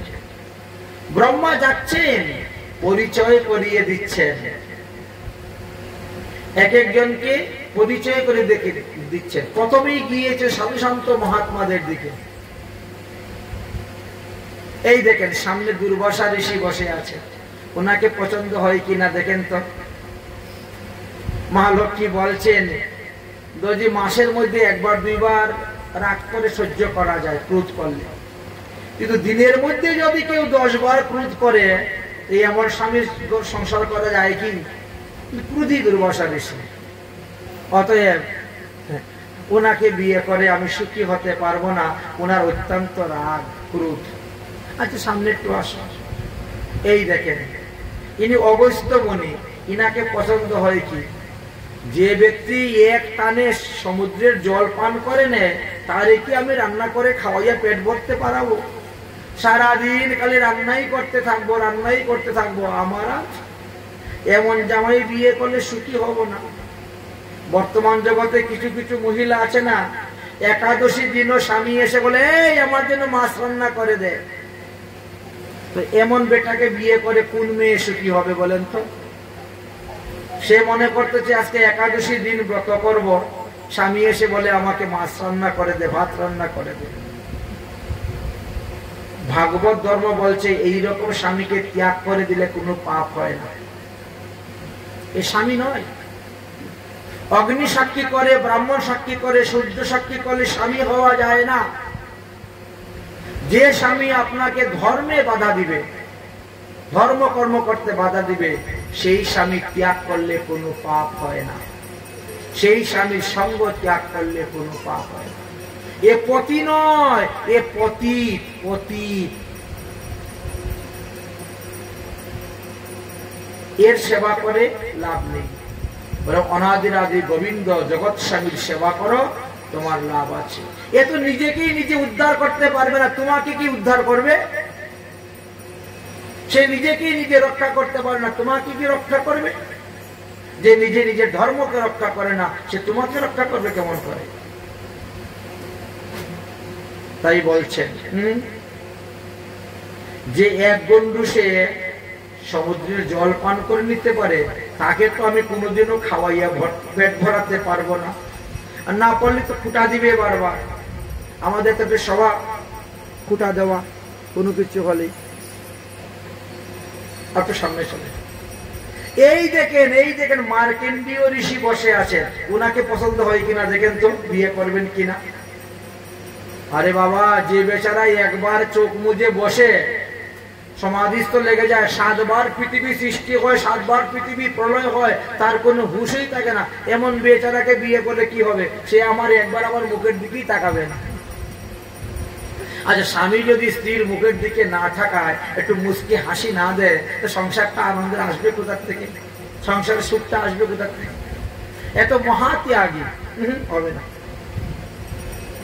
A: ব্রহ্মা যাচ্ছেন, পরিচয় করিয়ে দিচ্ছেন, এক একজনকে পরিচয় করে দেখে দিচ্ছেন। প্রথমেই গিয়েছে সাধু সন্ত মহাত্মাদের দিকে। এই দেখেন সামনে দুর্বাসা ঋষি বসে আছে, ওনাকে পছন্দ হয় কিনা দেখেন তো। মা লক্ষ্মী বলছেন যদি মাসের মধ্যে একবার দুইবার রাগ করে সহ্য করা যায় ক্রোধ করলে, কিন্তু দিনের মধ্যে যদি কেউ 10 বার ক্রোধ করে, এই আমার স্বামীর সংসার করা যায় কি? ক্রোধী দুর্বাসা ঋষি। অতএব ওনাকে বিয়ে করে আমি সুখী হতে পারবো না, ওনার অত্যন্ত রাগ ক্রোধ। আচ্ছা সামনে একটু আসো, এই দেখেন, ইনি অগস্ত্য মুনি, ইনাকে পছন্দ হয় কি? যে ব্যক্তি এক টানে সমুদ্রের জল পান করে নেয়, তারে কি আমি রান্না করে খাওয়াইয়া পেট ভরতে পারাবো? সারাদিন খালি রান্নাই করতে থাকবো, রান্নাই করতে থাকবো। আমার এমন জামাই বিয়ে করলে সুখী হব না। বর্তমান জগতে কিছু কিছু মহিলা আছে না, একাদশী দিনও স্বামী এসে বলে, এই আমার জন্য মাছ রান্না করে দে। তো এমন বেটাকে বিয়ে করে কোন মেয়ে সুখী হবে বলেন তো? সে মনে করতেছে আজকে একাদশী দিন ব্রত করব, স্বামী এসে বলে আমাকে মাছ রান্না করে দে, ভাত রান্না করে দে। ভাগবত ধর্ম বলছে এইরকম স্বামীকে ত্যাগ করে দিলে কোনো পাপ হয় না। এ স্বামী নয়। অগ্নি সাক্ষী করে, ব্রাহ্মণ সাক্ষী করে, সূর্য সাক্ষী করে স্বামী হওয়া যায় না। যে স্বামী আপনাকে ধর্মে বাধা দিবে, ধর্ম কর্ম করতে বাধা দিবে, সেই স্বামী ত্যাগ করলে কোনো পাপ হয় না। সেই স্বামীর সঙ্গ ত্যাগ করলে কোনো পাপ হয় না। এ পতি নয়, এ পতিত, পতিত। এর সেবা করে লাভ নেই, বরং অনাদিরাদি গোবিন্দ জগৎ স্বামীর সেবা করো, তোমার লাভ আছে। এ তো নিজেকেই নিজে উদ্ধার করতে পারবে না, তোমাকে কি উদ্ধার করবে? সে নিজেকেই নিজে রক্ষা করতে পারে না, তোমাকে কি রক্ষা করবে? যে নিজে নিজের ধর্মকে রক্ষা করে না, সে তোমাকে রক্ষা করবে কেমন করে? তাই বলছেন যে এক গন্ডুসে সমুদ্রের জল পান করে নিতে পারে, তাকে তো আমি কোনোদিনও খাওয়াইয়া পেট ভরাতে পারবো না। আর না পারলে তো খুঁটা দিবে বারবার। আমাদের তো স্বভাব খুঁটা দেওয়া কোনো কিছু হলেই। আপনার সামনে চলে এই দেখেন, এই দেখেন মার্কেন্ডীয় ঋষি বসে আছেন, উনাকে পছন্দ হয় কিনা দেখেন তো, বিয়ে করবেন কিনা? আরে বাবা, যে বেচারা একবার চোখ মুজে বসে সমাধিস্থ লেগে যায়, 7 বার পৃথিবী সৃষ্টি হয়, 7 বার পৃথিবী প্রলয় হয়, তার কোনো হুঁশই থাকে না, এমন বেচারাকে বিয়ে করলে কি হবে? সে আমার একবার আমার মুখের দিকেই তাকাবে না। আচ্ছা, স্বামী যদি স্ত্রীর মুখের দিকে না থাকায়, একটু মুচকি হাসি না দেয়, তো সংসারটা আনন্দের আসবে কোথার থেকে? সংসারের সুখটা আসবে কোথার থেকে? এত মহাত্যাগী হবে না।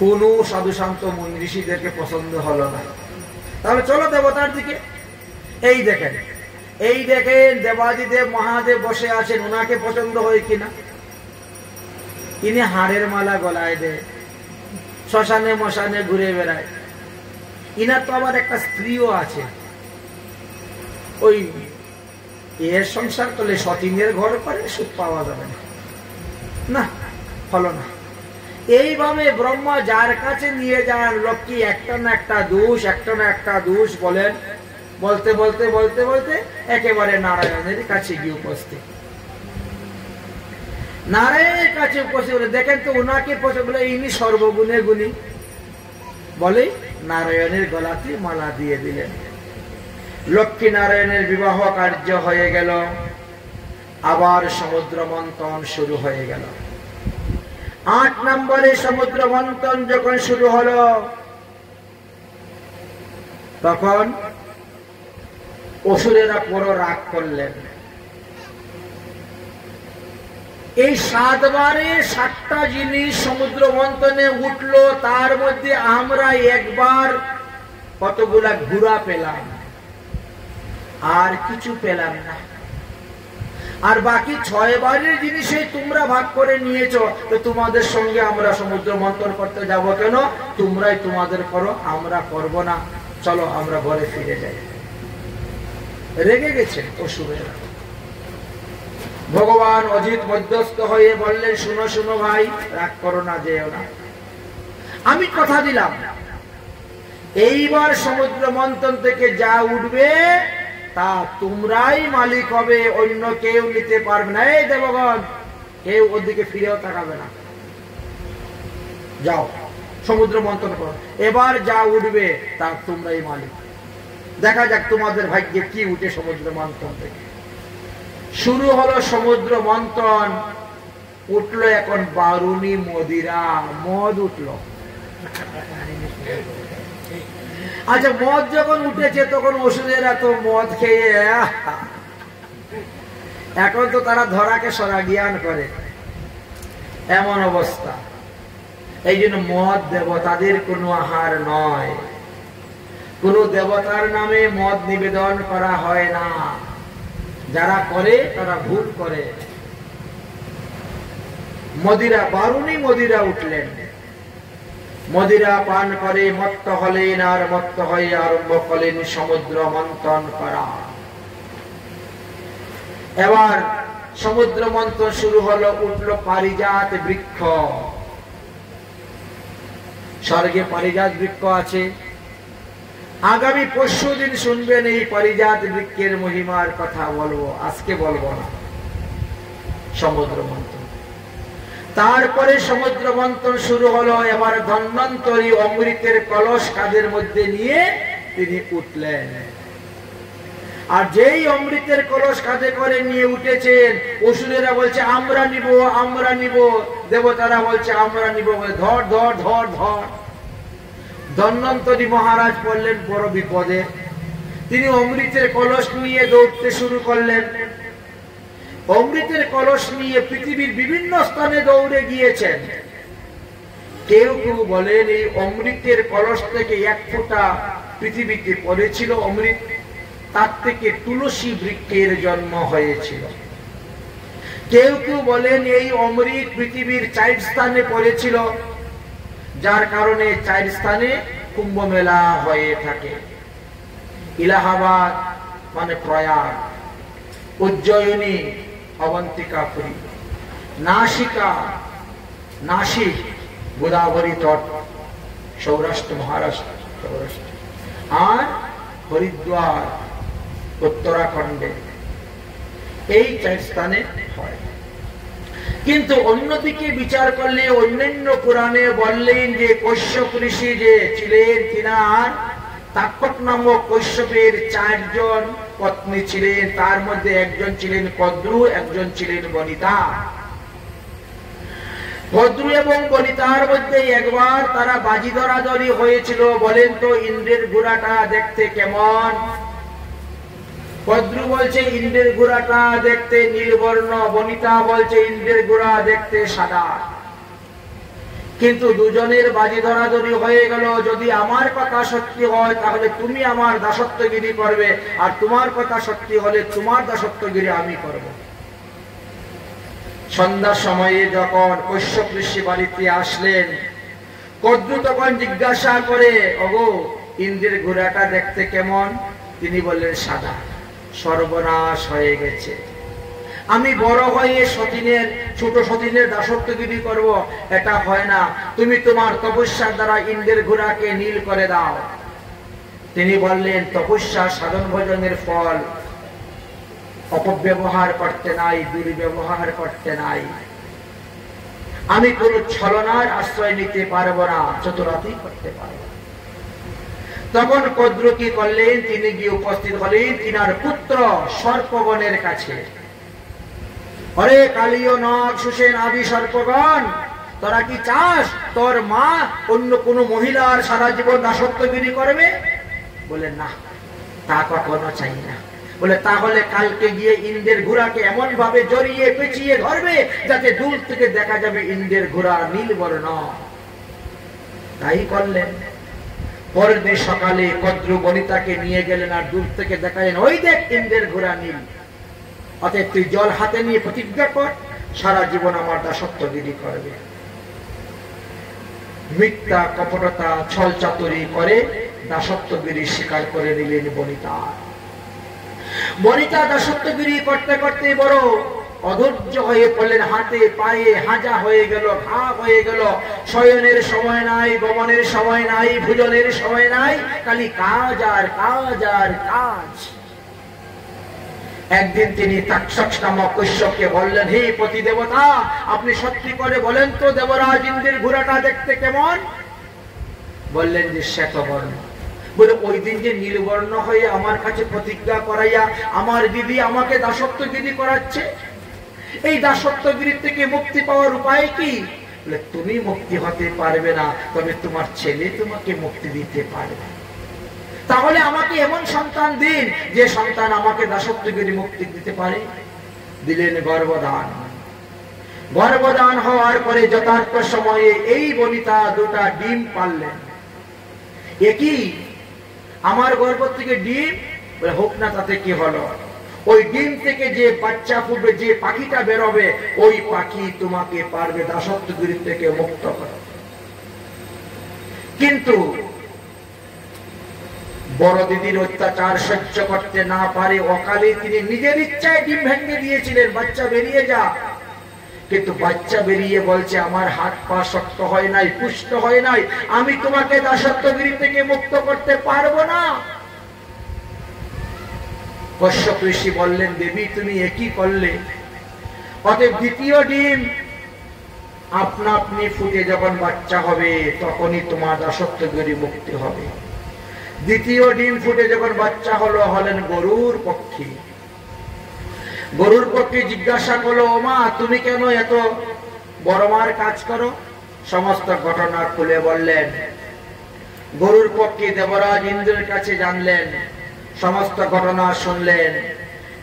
A: কোন সাধু শান্ত মুনি ঋষিদেরকে পছন্দ হলো না। তাহলে চলো দেবতার দিকে। এই দেখেন, এই দেখেন দেবাদিদেব মহাদেব বসে আছেন, ওনাকে পছন্দ হয় কিনা? তিনি হাড়ের মালা গলায় দেয়, শ্মশানে মশানে ঘুরে বেড়ায়। ইনার তো আবার একটা স্ত্রীও আছে। ওই এর সংসার করলে সতীনের ঘর করে সুখ পাওয়া যাবে না, না হলো না। এইভাবে ব্রহ্মা যার কাছে নিয়ে যান, লক্ষ্মী একটা না একটা দোষ, একটা না একটা দোষ বলেন, বলতে বলতে বলতে বলতে একেবারে নারায়ণের কাছে গিয়ে উপস্থিত। নারায়ণের কাছে উপস্থিত বলে দেখেন তো ওনাকে বলে ইনি সর্বগুণে গুণী বলে নারায়ণের গলাতে মালা দিয়ে দিলেন। লক্ষ্মী নারায়ণের বিবাহ কার্য হয়ে গেল। আবার সমুদ্র মন্থন শুরু হয়ে গেল। 8 নম্বরে সমুদ্র মন্থন যখন শুরু হলো, তখন অসুরেরা বড় রাগ করলেন। এই 7 বারে 7টা জিনিস সমুদ্র মন্থনে উঠলো, তার মধ্যে আমরা একবার কতগুলা ঘুরা পেলাম, আর কিছু পেলাম না। আর বাকি 6 বারের জিনিসে তোমরা ভাগ করে নিয়েছো, তো তোমাদের সঙ্গে আমরা সমুদ্র মন্থন করতে যাব কেন? তোমরাই তোমাদের করো, আমরা করব না, চলো আমরা ঘরে ফিরে যাই। রেগে গেছে অসুরেরা। ভগবান অজিত মধ্যস্থ হয়ে বললেন, শুনো শুনো ভাই, রাগ করো না, যেও না। আমি কথা দিলাম এইবার সমুদ্র মন্থন থেকে যা উঠবে তা তোমরাই মালিক হবে, অন্য কেউ নিতে পারবে না। এই দেবগণ, কেউ ওদিকে ফিরেও তাকাবে না, যাও সমুদ্র মন্থন করো। এবার যা উঠবে তা তোমরাই মালিক। দেখা যাক তোমাদের ভাগ্যে কি উঠে সমুদ্র মন্থন থেকে। শুরু হলো সমুদ্র মন্থন। উঠলো এখন বারুনি মদিরা, মদ উঠলো। আচ্ছা, মদ যখন উঠেছে তখন ওষুধেরা তো মদ খেয়ে এখন তো তারা ধরাকে সরা জ্ঞান করে, এমন অবস্থা। এই জন্য মদ দেবতাদের কোনো আহার নয়, কোন দেবতার নামে মদ নিবেদন করা হয় না। যারা করে তারা ভুল করে। মদিরা বারুণী মদিরা উঠলেন, মদিরা পান করে মত্ত হলেন, আর মত্ত হয়ে আরম্ভ করলেন সমুদ্র মন্থন করা। এবার সমুদ্র মন্থন শুরু হলো, উঠলো পারিজাত বৃক্ষ। স্বর্গে পারিজাত বৃক্ষ আছে। আগামী পরশু দিন শুনবেন এই পারিজাত বৃক্ষের মহিমার কথা বলবো, আজকে বলবো না। সমুদ্র মন্থন, তারপরে সমুদ্র মন্থন শুরু হলো। এবার ধন্বন্তরী অমৃতের কলস কাঁধের মধ্যে নিয়ে তিনি উঠলেন। আর যেই অমৃতের কলস কাঁধে করে নিয়ে উঠেছেন, অসুরেরা বলছে আমরা নিব, আমরা নিব। দেবতারা বলছে আমরা নিব, ধর ধর ধর ধর। ধন্বন্তরী মহারাজ পড়লেন বড় বিপদে। তিনি অমৃতের কলস নিয়ে দৌড়তে শুরু করলেন। অমৃতের কলস নিয়ে পৃথিবীর বিভিন্ন স্থানে দৌড়ে গিয়েছেন। কেউ কেউ বলেন এই অমৃতের কলস থেকে এক ফোঁটা পৃথিবীতে পড়েছিল অমৃত, তার থেকে তুলসী বৃক্ষের জন্ম হয়েছিল। কেউ কেউ বলেন এই অমৃত পৃথিবীর 4 স্থানে পড়েছিল, যার কারণে 4 স্থানে কুম্ভ মেলা হয়ে থাকে। ইলাহাবাদ মানে প্রয়াগ, উজ্জয়িনী অবন্তিকাপুরী, নাসিকা নাসিক গোদাবরী তট সৌরাষ্ট্র মহারাষ্ট্র সৌরাষ্ট্র, আর হরিদ্বার উত্তরাখণ্ডে, এই 4 স্থানে হয়। কিন্তু অন্যদিকে বিচার করলে অন্যান্য পুরাণে বললেন যে কশ্যপ ঋষি যে ছিলেন, তিনার তাক্ষক নামক কশ্যপের 4 জন পত্নী ছিলেন। তার মধ্যে একজন ছিলেন কদ্রু, একজন ছিলেন বনিতা। কদ্রু এবং বনিতার মধ্যে একবার তারা বাজি ধরাধরি হয়েছিল। বলেন তো ইন্দ্রের ঘোড়াটা দেখতে কেমন? কদ্রু বলছে ইন্দ্রের ঘোড়াটা দেখতে নীলবর্ণ, বনিতা বলছে ইন্দ্রের ঘোড়া দেখতে সাদা। কিন্তু দুজনের বাজি ধরাধরি হয়ে গেল। যদি আমার কথা সত্যি হয় তাহলে তুমি আমার দাসত্বগিরি করবে, আর তোমার কথা সত্যি হলে তোমার দাসত্বগিরি আমি করব। সন্ধ্যার সময়ে যখন কশ্যপ ঋষি বাড়িতে আসলেন, কদ্রু তখন জিজ্ঞাসা করে, ওগো ইন্দ্রের ঘোড়াটা দেখতে কেমন? তিনি বললেন সাদা। সর্বনাশ হয়ে গেছে, আমি বড় হয়ে সতীনের ছোট সতীনের দাসত্বগিরি করব, এটা হয় না। তুমি তোমার তপস্যার দ্বারা ইন্দ্রের ঘোড়াকে নীল করে দাও। তিনি বললেন তপস্যা সাধন ভজনের ফল, অপব্যবহার করতে নাই, দুর্ব্যবহার করতে নাই। আমি কোন ছলনার আশ্রয় নিতে পারবো না, চতুরাতি করতে পারবো। তখন কদ্রু কি করলেন? তিনি গিয়ে উপস্থিত হলেন তিনার পুত্র সর্পগণের কাছে। অরে কালীয় নখ সুসেন আদি সর্পগণ, তোরা কি চাস তোর মা অন্য কোন মহিলার সারা জীবন দাসত্বগিরি করবে? বলে না, তা কখনো চাই না। বলে তাহলে কালকে গিয়ে ইন্দ্রের ঘোড়াকে এমন ভাবে জড়িয়ে পেঁচিয়ে ধরবে যাতে দূর থেকে দেখা যাবে ইন্দ্রের ঘোড়া নীলবর্ণ। তাই করলেন। পরের দিন সকালে কদ্রু বনিতাকে নিয়ে গেলেন, আর দূর থেকে দেখালেন ওই দেখ ইন্দ্রের ঘোড়া নীল। অতএব তুই জল হাতে নিয়ে প্রতিজ্ঞা কর সারা জীবন আমার দাসত্বগিরি করবে। মিথ্যা কপটতা ছল চাতুরি করে দাসত্বগিরি স্বীকার করে নিলেন বনিতা। বনিতা দাসত্বগিরি করতে করতে বড় অধৈর্য হয়ে পড়লেন। হাতে পায়ে হাজা হয়ে গেল, ঘা হয়ে গেল। শয়নের সময় নাই, গমনের সময় নাই, ভোজনের সময় নাই, খালি কাজ আর কাজ আর কাজ। একদিন তিনি তাক্ষক নামক কশ্যপকে বললেন, হে পতি দেবতা, আপনি সত্যি করে বলেন তো দেবরাজ ইন্দ্রের ঘোড়াটা দেখতে কেমন? বললেন যে শ্বেতবর্ণ। বলে ওই দিন যে নীলবর্ণ হয়ে আমার কাছে প্রতিজ্ঞা করাইয়া আমার দিদি আমাকে দাসত্বগিরি করাচ্ছে, এই দাসত্বগিরি থেকে মুক্তি পাওয়ার উপায় কি? বলে তুমি মুক্তি হতে পারবে না, তবে তোমার ছেলে তোমাকে মুক্তি দিতে পারবে। তাহলে আমাকে এমন সন্তান দিন যে সন্তান আমাকে দাসত্ব থেকে মুক্তি দিতে পারে। দিলেন গর্ভদান। গর্ভদান হওয়ার পরে যথার্থ সময়ে এই বনিতা দুটা ডিম পারলেন। একই আমার গর্ভ থেকে ডিম হোক না, তাতে কি হলো? ওই ডিম থেকে যে বাচ্চা ফুটবে, যে পাখিটা বেরোবে, ওই পাখি তোমাকে পারবে দাসত্বগিরি থেকে মুক্ত করা। কিন্তু বড় দিদির অত্যাচার সহ্য করতে না পারে অকালে তিনি নিজের ইচ্ছায় ডিম ভেঙে দিয়েছিলেন, বাচ্চা বেরিয়ে যা। কিন্তু বাচ্চা বেরিয়ে বলছে আমার হাত পা শক্ত হয় নাই, পুষ্ট হয় নাই, আমি তোমাকে দাসত্বগিরি থেকে মুক্ত করতে পারবো না। কশ্যপ ঋষি বললেন, দেবী তুমি একই করলে। অতএব দ্বিতীয় ডিম আপনা আপনি ফুটে যখন বাচ্চা হবে তখনই তোমার দাসত্বগিরি মুক্তি হবে। দ্বিতীয় ডিম ফুটে যখন বাচ্চা হলো, হলেন গরুর পক্ষী। গরুর পক্ষী জিজ্ঞাসা করলো, মা তুমি কেন এত বড় মার কাজ করো? সমস্ত ঘটনা খুলে বললেন। গরুর পক্ষী দেবরাজ ইন্দ্রের কাছে জানলেন, সমস্ত ঘটনা শুনলেন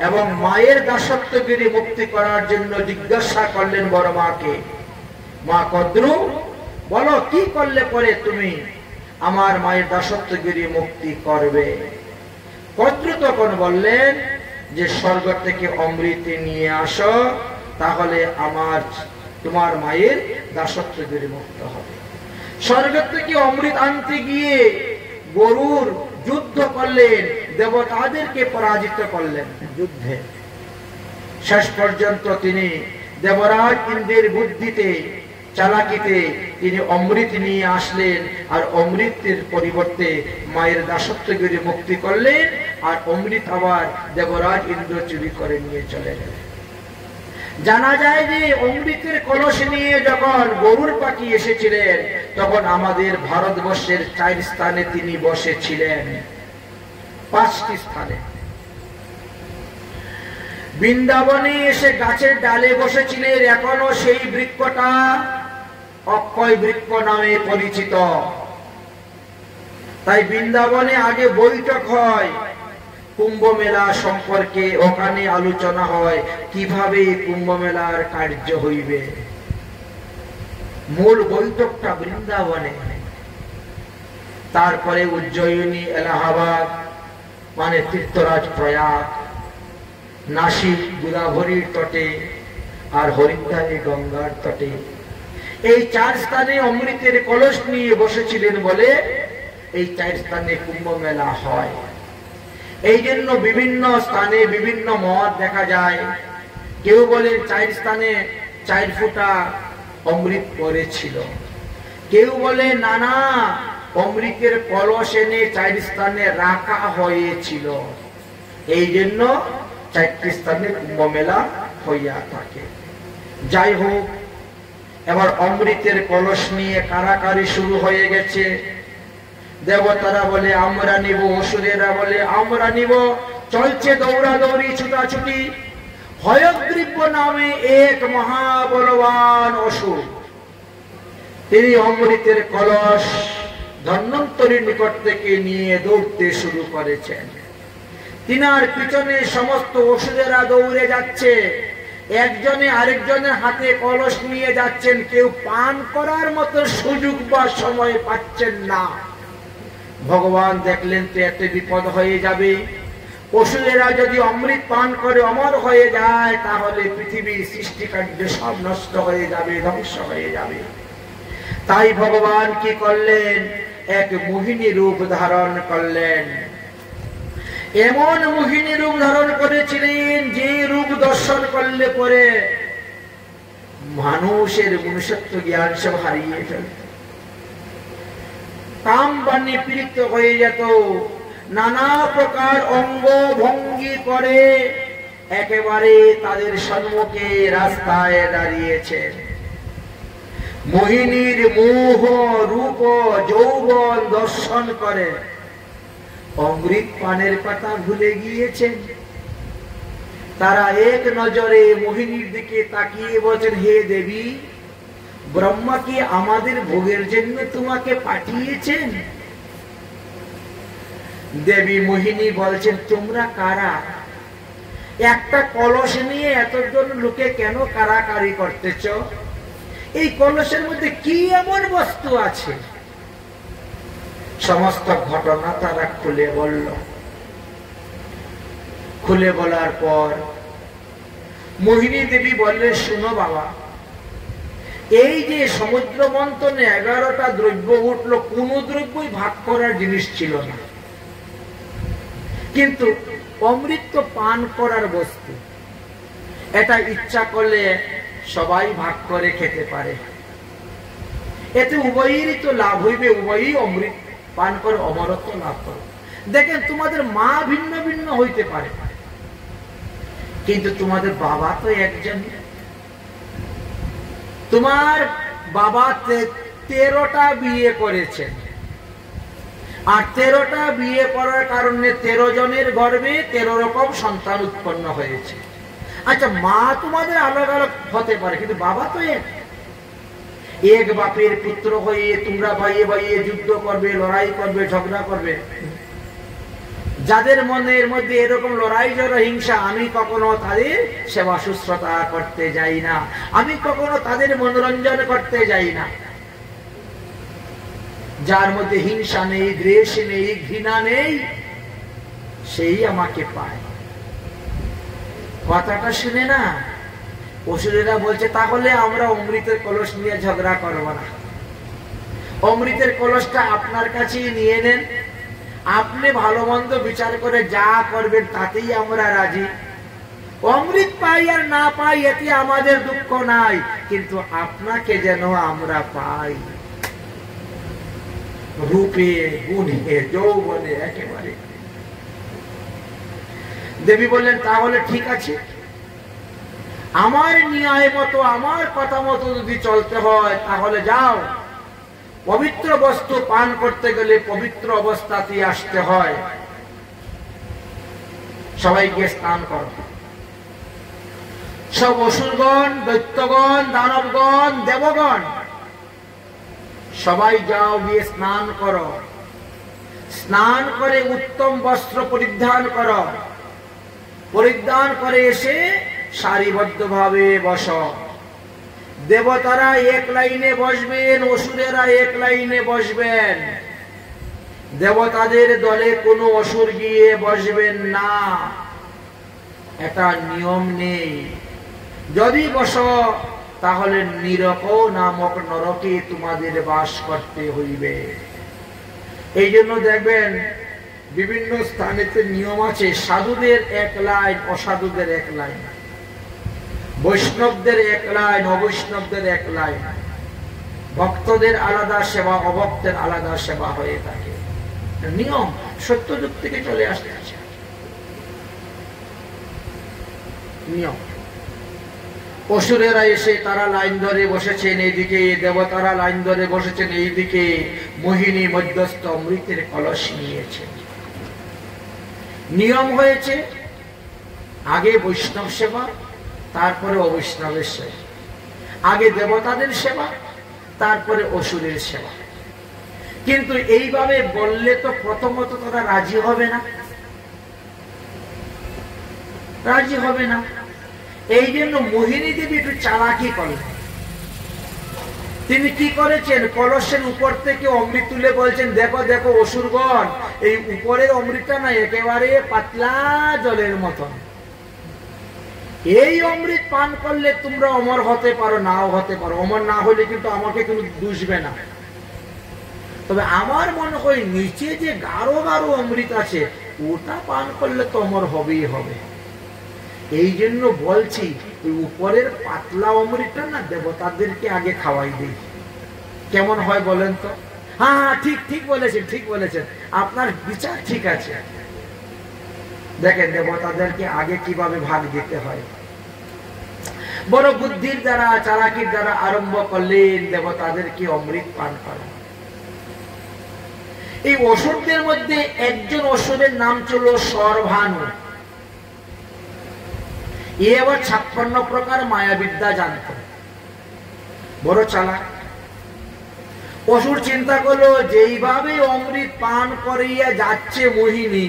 A: এবং মায়ের দাসত্বগিরি মুক্তি করার জন্য জিজ্ঞাসা করলেন বড় মাকে, মা কদ্রু বলো কি করলে পরে তুমি আমার মায়ের দাসত্বগিরি মুক্তি করবে? কদ্রু তখন বললেন যে স্বর্গ থেকে অমৃত নিয়ে আসো, তাহলে তোমার মায়ের দাসত্বগিরি মুক্ত হবে। স্বর্গ থেকে অমৃত আনতে গিয়ে গরুর যুদ্ধ করলেন, দেবতাদেরকে পরাজিত করলেন যুদ্ধে। শেষ পর্যন্ত তিনি দেবরাজ ইন্দ্রের বুদ্ধিতে, চালাকিতে তিনি অমৃত নিয়ে আসলেন, আর অমৃতের পরিবর্তে মায়ের দাসত্বগিরি মুক্তি করলেন, আর অমৃত আবার দেবরাজ ইন্দ্র চুরি করে নিয়ে চলে গেলেন। জানা যায় যে অমৃতের কলস নিয়ে যখন গরুর পাখি এসেছিলেন তখন আমাদের ভারতবর্ষের 4 স্থানে তিনি বসেছিলেন, 5টি স্থানে। বৃন্দাবনে এসে গাছের ডালে বসেছিলেন, এখনো সেই বৃক্ষটা অক্ষয় বৃক্ষ নামে পরিচিত। তাই বৃন্দাবনে আগে বৈঠক হয় কুম্ভ মেলা সম্পর্কে, ওখানে আলোচনা হয় কিভাবে কুম্ভ মেলার কার্য হইবে। মূল বৈঠকটা বৃন্দাবনে। তারপরে উজ্জয়িনী, এলাহাবাদ মানে তীর্থরাজ প্রয়াগ, নাসিক গোদাবরীর তটে, আর হরিদ্বারে গঙ্গার তটে। এই 4 স্থানে অমৃতের কলস নিয়ে বসেছিলেন বলে এই 4 স্থানে কুম্ভ মেলা হয়। এই জন্য বিভিন্ন স্থানে বিভিন্ন মত দেখা যায়। কেউ বলেন 4 স্থানে 4 ফোঁটা অমৃত পড়েছিল, কেউ বলে না অমৃতের কলস এনে 4 স্থানে রাখা হয়েছিল, এই জন্য 4টি স্থানে কুম্ভ মেলা হইয়া থাকে। যাই হোক, এবার অমৃতের কলস নিয়ে কারাকারি শুরু হয়ে গেছে। দেবতারা বলে আমরা নিব, অসুরেরা বলে আমরা নিব। চলছে দৌড়াদৌড়ি, ছুটাছুটি। হয়গ্রীব নামে এক মহাবলবান অসুর, তিনি অমৃতের কলস ধন্বন্তরীর নিকট থেকে নিয়ে দৌড়তে শুরু করেছেন। তিনার পিছনে সমস্ত অসুরেরা দৌড়ে যাচ্ছে, একজনে আরেকজনের হাতে কলস নিয়ে যাচ্ছেন, কেউ পান করার মতো সুযোগ বা সময় পাচ্ছেন না। ভগবান দেখলেন তো এত বিপদ হয়ে যাবে, অসুরেরা যদি অমৃত পান করে অমর হয়ে যায় তাহলে পৃথিবীর সৃষ্টিকার্য সব নষ্ট হয়ে যাবে, ধ্বংস হয়ে যাবে। তাই ভগবান কি করলেন, এক মোহিনী রূপ ধারণ করলেন। এমন মোহিনী রূপ ধারণ করেছিলেন যে রূপ দর্শন করলে পরে মানুষের মনুষ্যত্ব জ্ঞান সব হারিয়ে ফেলত, কাম বাণী পীড়িত হয়ে যেত। নানা প্রকার অঙ্গ ভঙ্গি করে একেবারে তাদের সম্মুখে রাস্তায় দাঁড়িয়েছেন। মোহিনীর মোহ রূপ যৌবন দর্শন করে অমৃত পানের কথা ভুলে গিয়েছেন। তারা এক নজরে মোহিনীর দিকে তাকিয়ে বলছেন, হে দেবী, ব্রহ্মা কি আমাদের ভোগের জন্য তোমাকে পাঠিয়েছেন? দেবী মোহিনী বলছেন, তোমরা কারা? একটা কলস নিয়ে এতজন লোকে কেন কারাকারি করতেছ? এই কলসের মধ্যে কি এমন বস্তু আছে? সমস্ত ঘটনা তারা খুলে বলল। খুলে বলার পর মোহিনী দেবী বললেন, শুনো বাবা, এই যে সমুদ্র মন্থনে 11টা দ্রব্য উঠলো, কোন দ্রব্যই ভাগ করার জিনিস ছিল না, কিন্তু অমৃত পান করার বস্তু। এটা ইচ্ছা করলে সবাই ভাগ করে খেতে পারে, এতে উভয়েরই তো লাভ হইবে, উভয়ই অমৃত পান করে অমরত্ব লাভ করে। দেখেন, তোমাদের মা ভিন্ন ভিন্ন হইতে পারে, কিন্তু তোমাদের বাবা তো একজন। তোমার বাবা 13টা বিয়ে করেছেন, আর 13টা বিয়ে করার কারণে 13 জনের গর্ভে 13 রকম সন্তান উৎপন্ন হয়েছে। আচ্ছা, মা তোমাদের আলাদা আলাদা হতে পারে, কিন্তু বাবা তো এক বাপের পুত্র হয়ে তোমরা ভাইয়ে ভাইয়ে যুদ্ধ করবে, লড়াই করবে, ঝগড়া করবে। যাদের মনের মধ্যে এরকম লড়াই ঝগড়া হিংসা, আমি কখনো তাদের সেবা শুশ্রূষা করতে যাই না, আমি কখনো তাদের মনোরঞ্জন করতে যাই না। যার মধ্যে হিংসা নেই, দ্বেষ নেই, ঘৃণা নেই, সেই আমাকে পায়। কথাটা শুনে না অসুরেরা বলছে, তাহলে আমরা অমৃতের কলস নিয়ে ঝগড়া করব না, অমৃতের কলসটা আপনার কাছেই নিয়ে নেন, আপনি ভালো মন্দ বিচার করে যা করবেন তাতেই আমরা রাজি। অমৃত পাই আর না পাই এতে আমাদের দুঃখ নাই, কিন্তু আপনাকে যেন আমরা পাই, রূপে গুণে যৌবনে একেবারে। দেবী বললেন, তাহলে ঠিক আছে, আমার ন্যায় মতো, আমার কথা মতো যদি চলতে হয় তাহলে যাও। পবিত্র বস্তু পান করতে গেলে পবিত্র অবস্থাতেই আসতে হয়। সবাইকে স্নান করো, সব অসুরগণ, দৈত্যগণ, দানবগণ, দেবগণ, সবাই যাও, গিয়ে স্নান করো। স্নান করে উত্তম বস্ত্র পরিধান করো, পরিধান করে এসে সারিবদ্ধভাবে বসো। দেবতারা এক লাইনে বসবেন, অসুরেরা এক লাইনে বসবেন। দেবতাদের দলে কোনো অসুর গিয়ে বসবেন না, এটা নিয়ম নেই। যদি বসো তাহলে নিরক নামক নরকে তোমাদের বাস করতে হইবে। এই জন্য দেখবেন বিভিন্ন স্থানেতে নিয়ম আছে, সাধুদের এক লাইন, অসাধুদের এক লাইন, বৈষ্ণবদের এক লাইন, অবৈষ্ণবদের এক লাইন, ভক্তদের আলাদা সেবা, অভক্তের আলাদা সেবা হয়ে থাকে। নিয়ম সত্যযুগ থেকে চলে আসছে নিয়ম। অসুরেরা এসে তারা লাইন ধরে বসেছেন এইদিকে, দেবতারা লাইন ধরে বসেছেন এইদিকে, মোহিনী মধ্যস্থ অমৃতের কলস নিয়েছেন। নিয়ম হয়েছে আগে বৈষ্ণব সেবা, তারপরে অবৈষ্ণবের সেবা, আগে দেবতাদের সেবা, তারপরে অসুরের সেবা। কিন্তু এইভাবে বললে তো প্রথমত তারা রাজি হবে না, রাজি হবে না। এই জন্য মোহিনী দেবী একটু চালাকি করলেন। তিনি কি করেছেন, কলসের উপর থেকে অমৃত তুলে বলছেন, দেখো দেখো অসুরগণ, এই উপরের অমৃতটা না একেবারে পাতলা জলের মতন, এই অমৃত পান করলে তোমরা অমর হতে পারো, নাও হতে পারো। অমর না হলে কিন্তু আমাকে কোনো দুষবে না, তবে আমার মনে হয় নিচে যে গাঢ় গাঢ় অমৃত আছে ওটা পান করলে তো অমর হবেই হবে। এই জন্য বলছি ওই উপরের পাতলা অমৃতটা না দেবতাদেরকে আগে খাওয়াই দিই, কেমন হয় বলেন তো? হ্যাঁ হ্যাঁ, ঠিক ঠিক বলেছেন, ঠিক বলেছেন, আপনার বিচার ঠিক আছে। দেখেন দেবতাদেরকে আগে কিভাবে ভাগ দিতে হয়। বড় বুদ্ধির দ্বারা, চালাকির দ্বারা আরম্ভ করলেন দেবতাদেরকে অমৃত পান করা। এই অসুরদের মধ্যে একজন অসুরের নাম ছিল সর্বানু। এ আবার 56 প্রকার মায়াবিদ্যা জানত, বড় চালাক। অসুর চিন্তা করলো যেইভাবে অমৃত পান করিয়া যাচ্ছে মোহিনী,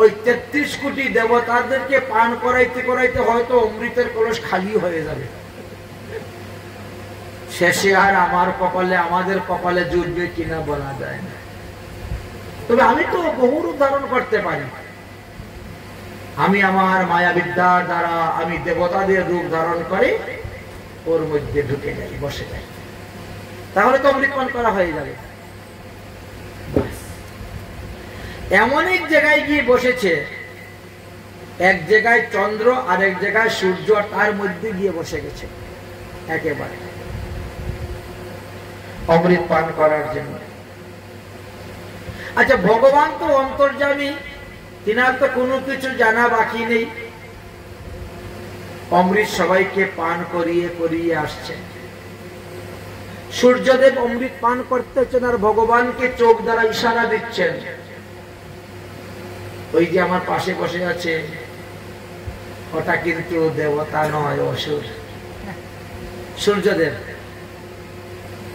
A: ওই ৩৩ কোটি দেবতাদেরকে পান করাইতে করাইতে হয়তো অমৃতের কলস খালি হয়ে যাবে, শেষে আর আমার কপালে আমাদের কপালে জুটবে কিনা বলা যায় না। তবে আমি তো বহু রূপ ধারণ করতে পারি, আমি আমার মায়াবিদ্যার দ্বারা আমি দেবতাদের রূপ ধারণ করে ওর মধ্যে ঢুকে যাই, বসে যাই, তাহলে তো অমৃত পান করা হয়ে যাবে। এমন এক জায়গায় গিয়ে বসেছে, এক জায়গায় চন্দ্র আর এক জায়গায় সূর্য, তার মধ্যে গিয়ে বসে গেছে একেবারে অমৃত পান করার জন্য। আচ্ছা, ভগবান তো অন্তর্যামী, তিনার তো কোনো কিছু জানা বাকি নেই, অমৃত সবাইকে পান করিয়ে করিয়ে আসছে। সূর্যদেব অমৃত পান করতেছেন আর ভগবানকে চোখ দ্বারা ইশারা দিচ্ছেন। ওই যে আমার পাশে বসে আছে ওটা কিন্তু দেবতা নয়, অসুর। সূর্যদেব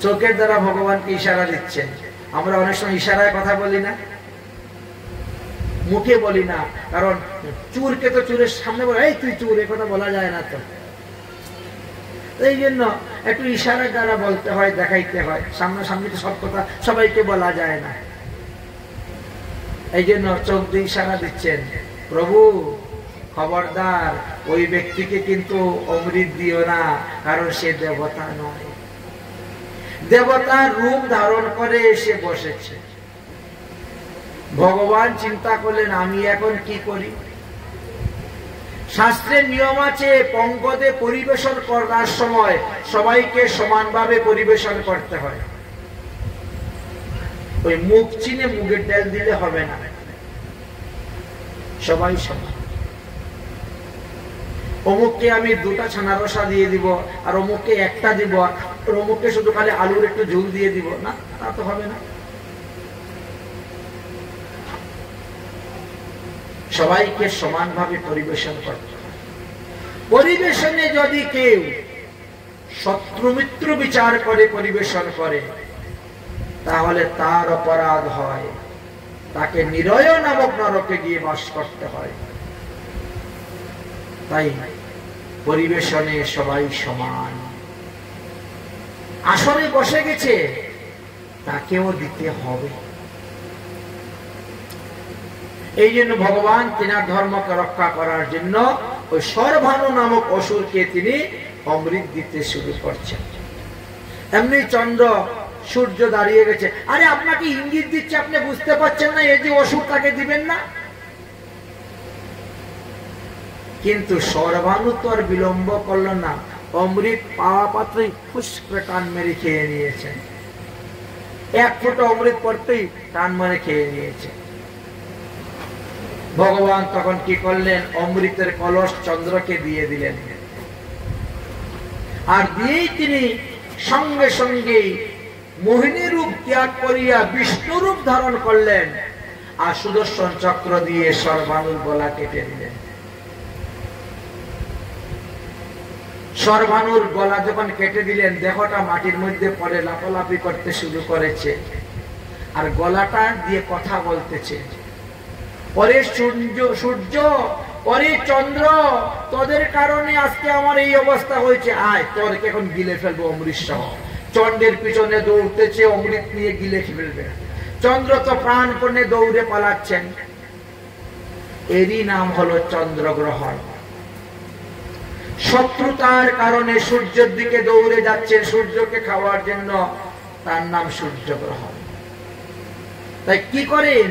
A: চোখের দ্বারা ভগবানকে ইশারা দিচ্ছেন। আমরা অনেক সময় ইশারায় কথা বলি না, মুখে বলি না, কারণ চুরকে তো চুরের সামনে বলে এই তুই চুর, এ কথা বলা যায় না। তো এই জন্য একটু ইশারার দ্বারা বলতে হয়, দেখাইতে হয়, সামনাসামনি তো সব কথা সবাইকে বলা যায় না। এই জন্য চোখ দিয়ে ইশারা দিচ্ছেন, প্রভু খবরদার ওই ব্যক্তিকে কিন্তু অমৃত দিও না, কারণ সে দেবতা নয়, দেবতার রূপ ধারণ করে এসে বসেছে। ভগবান চিন্তা করলেন আমি এখন কি করি। শাস্ত্রের নিয়ম আছে, পঙ্গদে পরিবেশন করার সময় সবাইকে সমানভাবে পরিবেশন করতে হয়। ওই মুখ চিনে মুগের ডাল দিলে হবে না, সবাই সমান। অমুককে আমি 2টা ছানা রসা দিয়ে দিব আর অমুককে 1টা দিব, আর অমুককে শুধু খালি আলুর একটু ঝোল দিয়ে দিব, না, তা তো হবে না। সবাইকে সমানভাবে পরিবেশন করতে হয়। পরিবেশনে যদি কেউ শত্রু মিত্র বিচার করে পরিবেশন করে, তাহলে তার অপরাধ হয়, তাকে নিরয় নামক নরকে গিয়ে বাস করতে হয়। তাই পরিবেশনে সবাই সমান। আসরে বসে গেছে, তাকেও দিতে হবে। এই জন্য ভগবান তিনার ধর্মকে রক্ষা করার জন্য ওই সর্বাণু নামক অসুরকে তিনি অমৃত দিতে শুরু করছেন। এমনি চন্দ্র সূর্য দাঁড়িয়ে গেছে, আরে আপনাকে ইঙ্গিত দিচ্ছে, আপনি বুঝতে পারছেন না এই যে অসুর তাকে দিবেন না। কিন্তু সর্বাণু তো আর বিলম্ব করল না, অমৃত পাওয়া পাত্রই ফুস করে টান মেরে খেয়ে নিয়েছে। 1 ফোঁটা অমৃত পড়তেই টান মেরে খেয়ে নিয়েছে। ভগবান তখন কি করলেন, অমৃতের কলস চন্দ্রকে দিয়ে দিলেন, আর দিয়েই তিনি সঙ্গে সঙ্গে মোহিনী রূপ ত্যাগ করিয়া বিষ্ণু রূপ ধারণ করলেন, আর সুদর্শন চক্র দিয়ে সর্বাণুর গলা কেটে দিলেন। সর্বাণুর গলা যখন কেটে দিলেন, দেহটা মাটির মধ্যে পড়ে লাফালাফি করতে শুরু করেছে, আর গলাটা দিয়ে কথা বলতেছে, ওরে সূর্য, ওরে চন্দ্র, তোদের কারণে আজকে আমার এই অবস্থা হয়েছে, আয় তোরকে এখন গিলে ফেলবো অমৃত সহ। চন্দ্রের পিছনে দৌড়তেছে, অমৃত নিয়ে গিলে ফেলবে। চন্দ্র তো প্রাণপণে দৌড়ে পালাচ্ছেন। এরই নাম হলো চন্দ্রগ্রহণ। শত্রুতার কারণে সূর্যের দিকে দৌড়ে যাচ্ছেন সূর্যকে খাওয়ার জন্য, তার নাম সূর্যগ্রহণ। তাই কি করেন,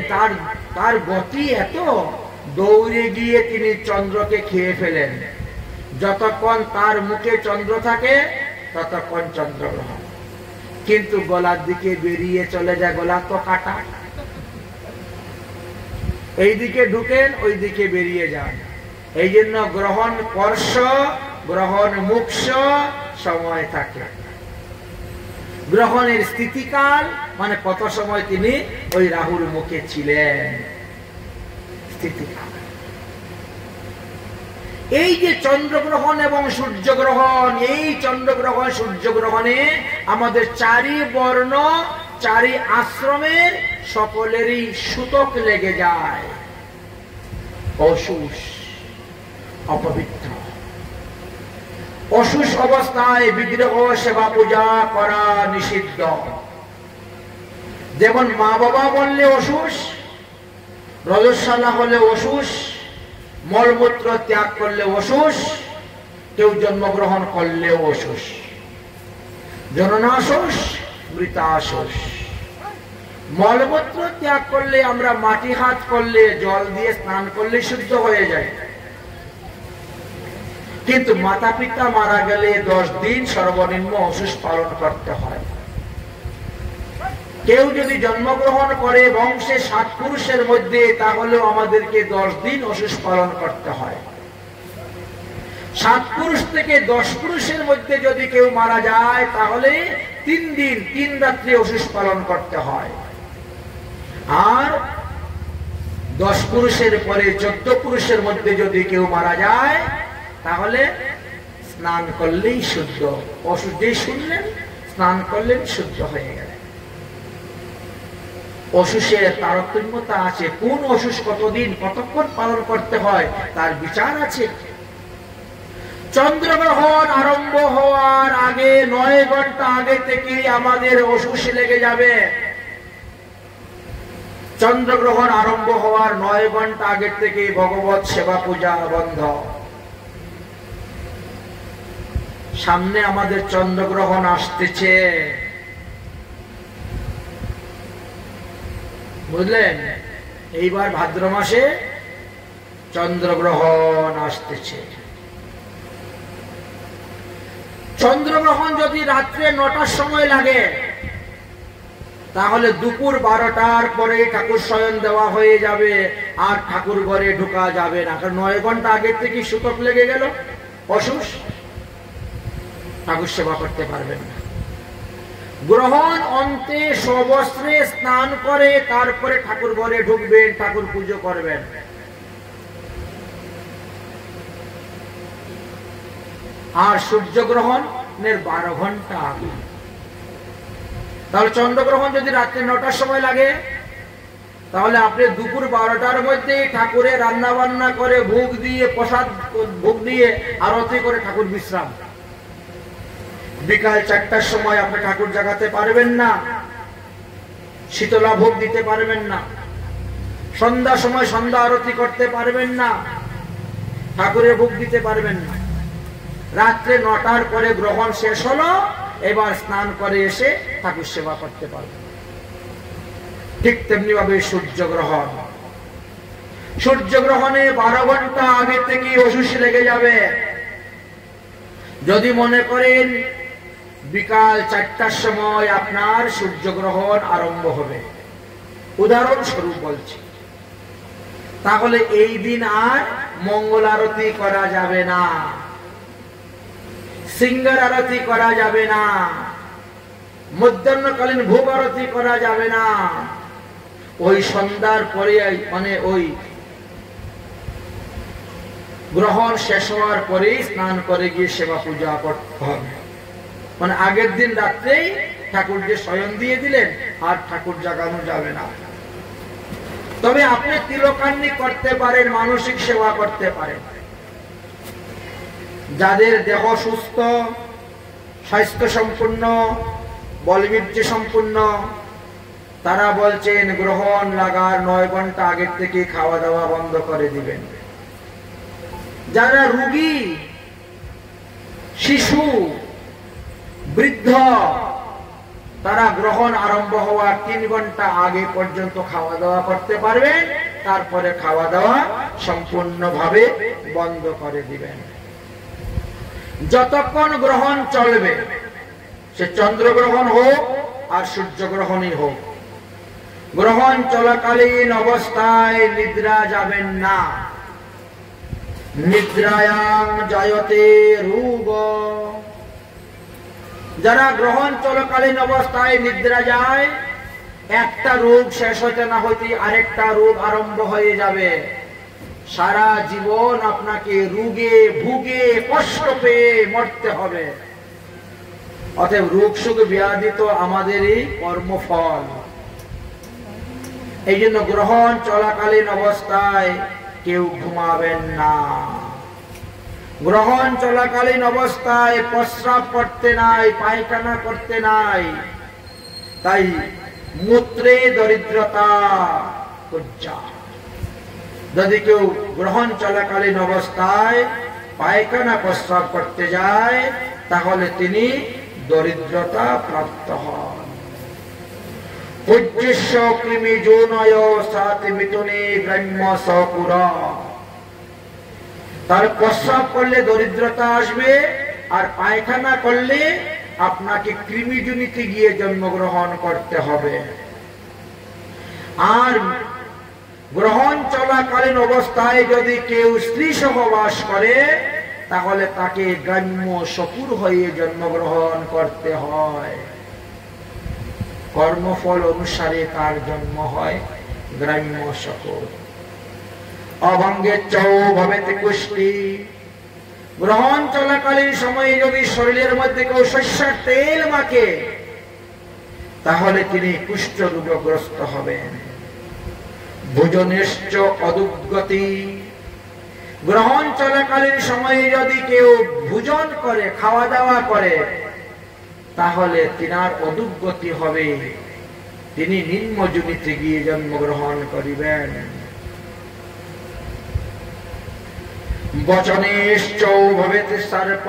A: তার গতি এত, দৌড়ে গিয়ে তিনি চন্দ্রকে খেয়ে ফেলেন। যতক্ষণ তার মুখে চন্দ্র থাকে ততক্ষণ চন্দ্রগ্রহণ, কিন্তু গলার দিকে বেরিয়ে চলে যায়, গলা তো কাটা, এইদিকে ঢুকেন ওইদিকে বেরিয়ে যান। এই জন্য গ্রহণ স্পর্শ, গ্রহণ মুক্ষ সময় থাকে। গ্রহণের স্থিতিকাল মানে কত সময় তিনি ওই রাহুর মুখে ছিলেন, স্থিতিকাল। এই যে চন্দ্রগ্রহণ এবং সূর্যগ্রহণ, এই চন্দ্রগ্রহণ সূর্যগ্রহণে আমাদের চারি বর্ণ চারি আশ্রমের সকলেরই সূতক লেগে যায়। অশুষ অপবিত্র, অশুষ অবস্থায় বিগ্রহ সেবা পূজা করা নিষিদ্ধ। যেমন মা বাবা বললে অশুষ, রজস্বালা হলে অশুষ, মলমূত্র ত্যাগ করলে অশুষ, কেউ জন্মগ্রহণ করলেও অশুষ। জননাশুষ মৃতাশুষ। মলমূত্র ত্যাগ করলে, আমরা মাটি হাত করলে, জল দিয়ে স্নান করলে শুদ্ধ হয়ে যায়। কিন্তু মাতা পিতা মারা গেলে 10 দিন সর্বনিম্ন অশুষ পালন করতে হয়। কেউ যদি জন্মগ্রহণ করে বংশে 7 পুরুষের মধ্যে, তাহলেও আমাদেরকে 10 দিন অশুষ পালন করতে হয়। 7 পুরুষ থেকে 10 পুরুষের মধ্যে যদি কেউ মারা যায়, তাহলে 3 দিন 3 রাত্রি অশুষ পালন করতে হয়। আর 10 পুরুষের পরে 14 পুরুষের মধ্যে যদি কেউ মারা যায়, তাহলে স্নান করলেই শুদ্ধ। অশুষ যেই শুনলেন, স্নান করলেন, শুদ্ধ হয়ে গেল। অশুষের তারতম্যতা আছে। কোন অশুষ কতদিন কতক্ষণ পালন করতে হয় তার বিচার আছে। চন্দ্রগ্রহণ আরম্ভ হওয়ার আগে 9 ঘন্টা আগে থেকে আমাদের অশুষ লেগে যাবে। চন্দ্রগ্রহণ আরম্ভ হওয়ার 9 ঘন্টা আগে থেকে ভগবত সেবা পূজা বন্ধ। সামনে আমাদের চন্দ্রগ্রহণ আসতেছে, বুঝলেন? এইবার ভাদ্র মাসে চন্দ্রগ্রহণ আসতেছে। চন্দ্রগ্রহণ যদি রাত্রে 9টার সময় লাগে, তাহলে দুপুর 12টার পরে ঠাকুর শয়ন দেওয়া হয়ে যাবে, আর ঠাকুর ঘরে ঢোকা যাবে না। কারণ 9 ঘন্টা আগের থেকে সূতক লেগে গেল, অশুষ, ঠাকুর সেবা করতে পারবেন না। গ্রহণ অন্তে সবস্ত্রে স্নান করে তারপরে ঠাকুর ঘরে ঢুকবেন, ঠাকুর পুজো করবেন। আর সূর্যগ্রহণের 12 ঘন্টা আগে। তাহলে চন্দ্রগ্রহণ যদি রাত্রে 9টার সময় লাগে, তাহলে আপনি দুপুর 12টার মধ্যে ঠাকুরের রান্না বান্না করে ভোগ দিয়ে, প্রসাদ ভোগ দিয়ে আরতি করে ঠাকুর বিশ্রাম। বিকাল 4টার সময় আপনি ঠাকুর জাগাতে পারবেন না, শীতলা ভোগ দিতে পারবেন না। সন্ধ্যার সময় সন্ধ্যা আরতি করতে পারবেন না, ঠাকুরের ভোগ দিতে পারবেন না। রাত্রে 9টার পরে গ্রহণ শেষ হলো, এবার স্নান করে এসে ঠাকুর সেবা করতে পারবেন। ঠিক তেমনি ভাবে সূর্যগ্রহণ, সূর্যগ্রহণে 12 ঘন্টা আগে থেকে অশুষ লেগে যাবে। যদি মনে করেন বিকাল 4টার সময় আপনার সূর্যগ্রহণ আরম্ভ হবে, উদাহরণস্বরূপ বলছি, তাহলে এই দিন আর মঙ্গল আরতি করা যাবে না, সিঙ্গার আরতি করা যাবে না, মধ্যাহ্নকালীন ভোগ আরতি করা যাবে না। ওই সন্ধ্যার পরে, মানে ওই গ্রহণ শেষ হওয়ার পরেই স্নান করে গিয়ে সেবা পূজা করতে হবে। মানে আগের দিন রাত্রেই ঠাকুরকে শয়ন দিয়ে দিলেন, আর ঠাকুর জাগানো যাবে না। তবে আপনি তিলকান্নি করতে পারেন, মানসিক সেবা করতে পারেন। যাদের দেহ সুস্থ, স্বাস্থ্য সম্পূর্ণ, বলবীর্য সম্পূর্ণ, তারা বলছেন গ্রহণ লাগার 9 ঘন্টা আগের থেকে খাওয়া দাওয়া বন্ধ করে দিবেন। যারা রোগী, শিশু, বৃদ্ধ, তারা গ্রহণ আরম্ভ হওয়ার 3 ঘন্টা আগে পর্যন্ত খাওয়া দাওয়া করতে পারবেন, তারপরে খাওয়া দাওয়া সম্পূর্ণভাবে বন্ধ করে দিবেন। যতক্ষণ গ্রহণ চলবে, সে চন্দ্রগ্রহণ হোক আর সূর্যগ্রহণই হোক, গ্রহণ চলাকালীন অবস্থায় নিদ্রা যাবেন না। নিদ্রায়াং জায়তে রোগ। যারা গ্রহণ চলাকালীন অবস্থায় নিদ্রা যায়, একটা রোগ শেষ হতে না হতে আরেকটা রোগ আরম্ভ হয়ে যাবে। সারা জীবন আপনাকে রোগে ভুগে কষ্ট পেয়ে মরতে হবে। অতএব রোগ সুখ ব্যাধি তো আমাদেরই কর্মফল। এই জন্য গ্রহণ চলাকালীন অবস্থায় কেউ ঘুমাবেন না। গ্রহণ চলাকালীন অবস্থায় প্রস্রাব করতে নাই, পায়খানা করতে নাই। তাই মূত্রে দরিদ্রতা লজ্জা। যদি কেউ গ্রহণ চলাকালীন অবস্থায় পায়খানা প্রস্রাব করতে যায় তাহলে তিনি দরিদ্রতা প্রাপ্ত হন। পূজ্যস্য কৃমি যৌনয় সাতি মিথুনে গ্রাম্য সপুরা। তার প্রস্রাব করলে দরিদ্রতা আসবে, আর পায়খানা করলে আপনাকে কৃমিজনিতে গিয়ে জন্মগ্রহণ করতে হবে। আর গ্রহণ চলাকালীন অবস্থায় যদি কেউ স্ত্রী সহবাস করে তাহলে তাকে গ্রাম্য শকুর হয়ে জন্মগ্রহণ করতে হয়। কর্মফল অনুসারে তার জন্ম হয় গ্রাম্য শকুর। অভঙ্গে চৌ ভবেতে কুষ্টি। গ্রহণ চলাকালীন সময়ে যদি শরীরের মধ্যে কেউ শস্যের তেল মাখে তাহলে তিনি কুষ্ঠ রোগগ্রস্ত হবেন। ভোজনেশ্চ অদুগতি। গ্রহণ চলাকালীন সময়ে যদি কেউ ভোজন করে, খাওয়া দাওয়া করে তাহলে তিনার অদুগতি হবে, তিনি নিম্নজনিতে গিয়ে জন্মগ্রহণ করিবেন। বচনেশ্চ ভবেতে সর্প।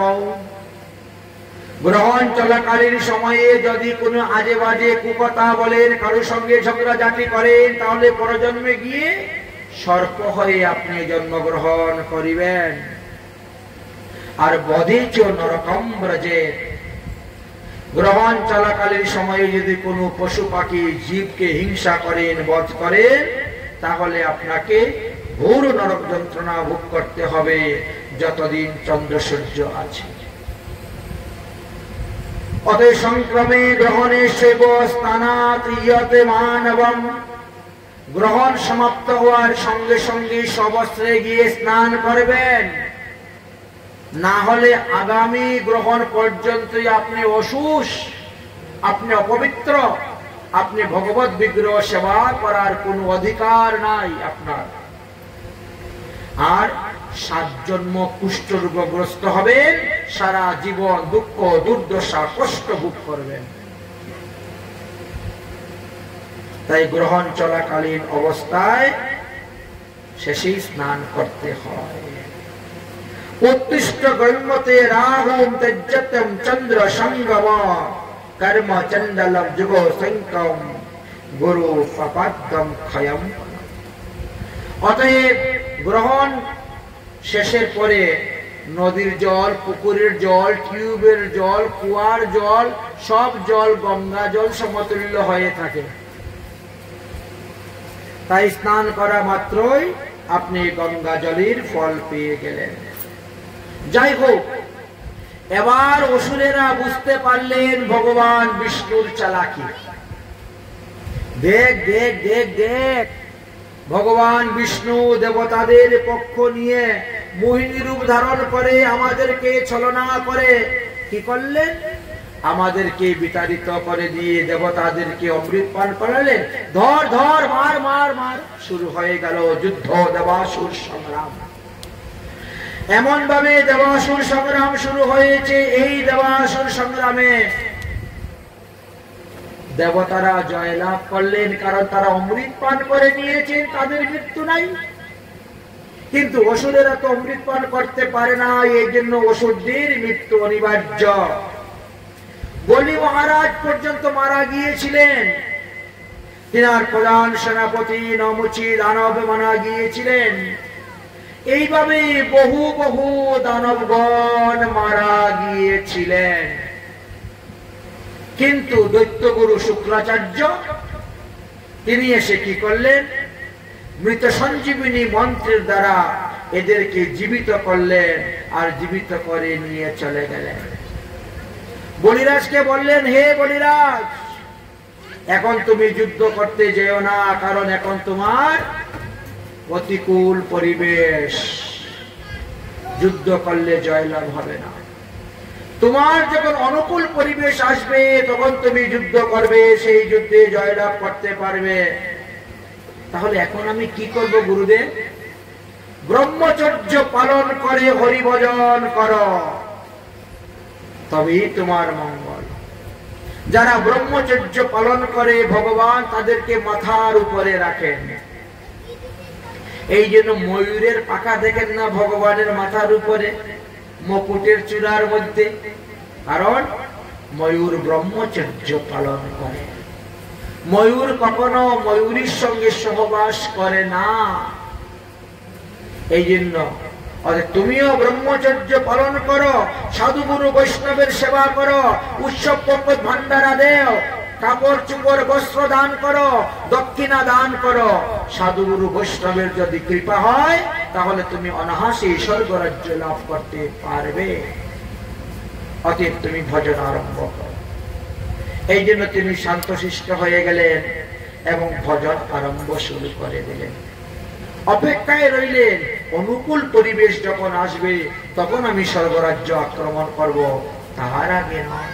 A: গ্রহণ চলাকালীন সময়ে যদি কোনো আজে বাজে কুকথা বলেন, কারোর সঙ্গে ঝগড়াঝাটি করেন তাহলে পরজন্মে গিয়ে সর্প হয়ে আপনি জন্মগ্রহণ করিবেন। আর বধেচ নরকম ব্রজে। গ্রহণ চলাকালীন সময়ে যদি কোনো পশু পাখি জীবকে হিংসা করেন, বধ করেন তাহলে আপনাকে ঘোর নরক যন্ত্রণা ভোগ করতে হবে যতদিন চন্দ্র সূর্য আছে। অতএব সংক্রমে গ্রহণে শৈব স্নানাৎ ইয়তে মানবম। গ্রহণ সমাপ্ত হওয়ার সঙ্গে সঙ্গে সবস্ত্রে গিয়ে স্নান করবেন, না হলে আগামী গ্রহণ পর্যন্ত আপনি অশুষ, আপনি অপবিত্র, আপনি ভগবত বিগ্রহ সেবা করার কোনো অধিকার নাই আপনার। আর 7 জন্ম কুষ্ঠ রোগগ্রস্ত হবেন, সারা জীবন দুঃখ দুর্দশা কষ্ট ভোগ করবেন। তাই গ্রহণ চলাকালীন অবস্থায় শেষেই স্নান করতে হয়। উৎতিষ্ঠ গম্যতে রাহুম তেজ্জতম চন্দ্র সঙ্গম কর্ম চণ্ডলম যুগ সংকম গুরু পাপাদ্যম ক্ষয়ম। অতএব গ্রহণ শেষের পরে নদীর জল, পুকুরের জল, টিউবের জল, কুয়ার জল, সব জল গঙ্গা জল সমতুল্য হয়ে থাকে। তাই স্নান করা মাত্রই আপনি গঙ্গা জলের ফল পেয়ে গেলেন। যাই হোক, এবার অসুরেরা বুঝতে পারলেন ভগবান বিষ্ণুর চালাকি। দেখ দেখ দেখ দেখ, ভগবান বিষ্ণু দেবতাদের পক্ষ নিয়ে মোহিনী রূপ ধারণ করে আমাদেরকে ছলনা করে কি করলেন, আমাদেরকে বিতাড়িত করে দিয়ে দেবতাদেরকে অমৃত পান করালেন। ধর ধর, মার মার মার। শুরু হয়ে গেল যুদ্ধ, দেবাসুর সংগ্রাম। এমন ভাবে দেবাসুর সংগ্রাম শুরু হয়েছে, এই দেবাসুর সংগ্রামে দেবতারা জয়লাভ করলেন, কারণ তারা অমৃত পান করে নিয়েছেন, তাদের মৃত্যু নাই। কিন্তু অসুরেরা তো অমৃত পান করতে পারে না, এই জন্য অসুরদের মৃত্যু অনিবার্য। বলি মহারাজ পর্যন্ত মারা গিয়েছিলেন, তিনার প্রধান সেনাপতি নমুচি দানব মারা গিয়েছিলেন। এইভাবে বহু বহু দানবগণ মারা গিয়েছিলেন। কিন্তু দৈত্যগুরু শুক্রাচার্য তিনি এসে কি করলেন, মৃত সঞ্জীবিনী মন্ত্রের দ্বারা এদেরকে জীবিত করলেন, আর জীবিত করে নিয়ে চলে গেলেন। বলিরাজকে বললেন, হে বলিরাজ, এখন তুমি যুদ্ধ করতে যেও না, কারণ এখন তোমার প্রতিকূল পরিবেশ, যুদ্ধ করলে জয়লাভ হবে না। তোমার যখন অনুকূল পরিবেশ আসবে তখন তুমি যুদ্ধ করবে, সেই যুদ্ধে জয়লাভ করতে পারবে। তাহলে এখন আমি কি করব গুরুদেব? ব্রহ্মচর্য পালন করে হরিভজন করো, তবেই তোমার মঙ্গল। যারা ব্রহ্মচর্য পালন করে ভগবান তাদেরকে মাথার উপরে রাখেন। এই জন্য ময়ূরের পাখা দেখেন না ভগবানের মাথার উপরে, মুকুটের চূড়ার মধ্যে, কারণ ময়ূর ব্রহ্মচর্য পালন করে। ময়ূর কখনো ময়ূরীর সঙ্গে সহবাস করে না। এই জন্য তুমিও ব্রহ্মচর্য পালন করো, সাধুগুরু বৈষ্ণবের সেবা করো, উৎসব পর্বত ভান্ডারা দেও, কাপড় চুপড় বস্ত্র দান করো, দক্ষিণা দান করো। সাধুগুরু বৈষ্ণবের যদি কৃপা হয় তাহলে তুমি অনায়াসে স্বর্গরাজ্য লাভ করতে পারবে। অতএব তুমি ভজন আরম্ভ করো। এই জন্য তিনি শান্তশিষ্ট হয়ে গেলেন এবং ভজন আরম্ভ শুরু করে দিলেন। অপেক্ষায় রইলেন, অনুকূল পরিবেশ যখন আসবে তখন আমি স্বর্গরাজ্য আক্রমণ করব, তার আগে নয়।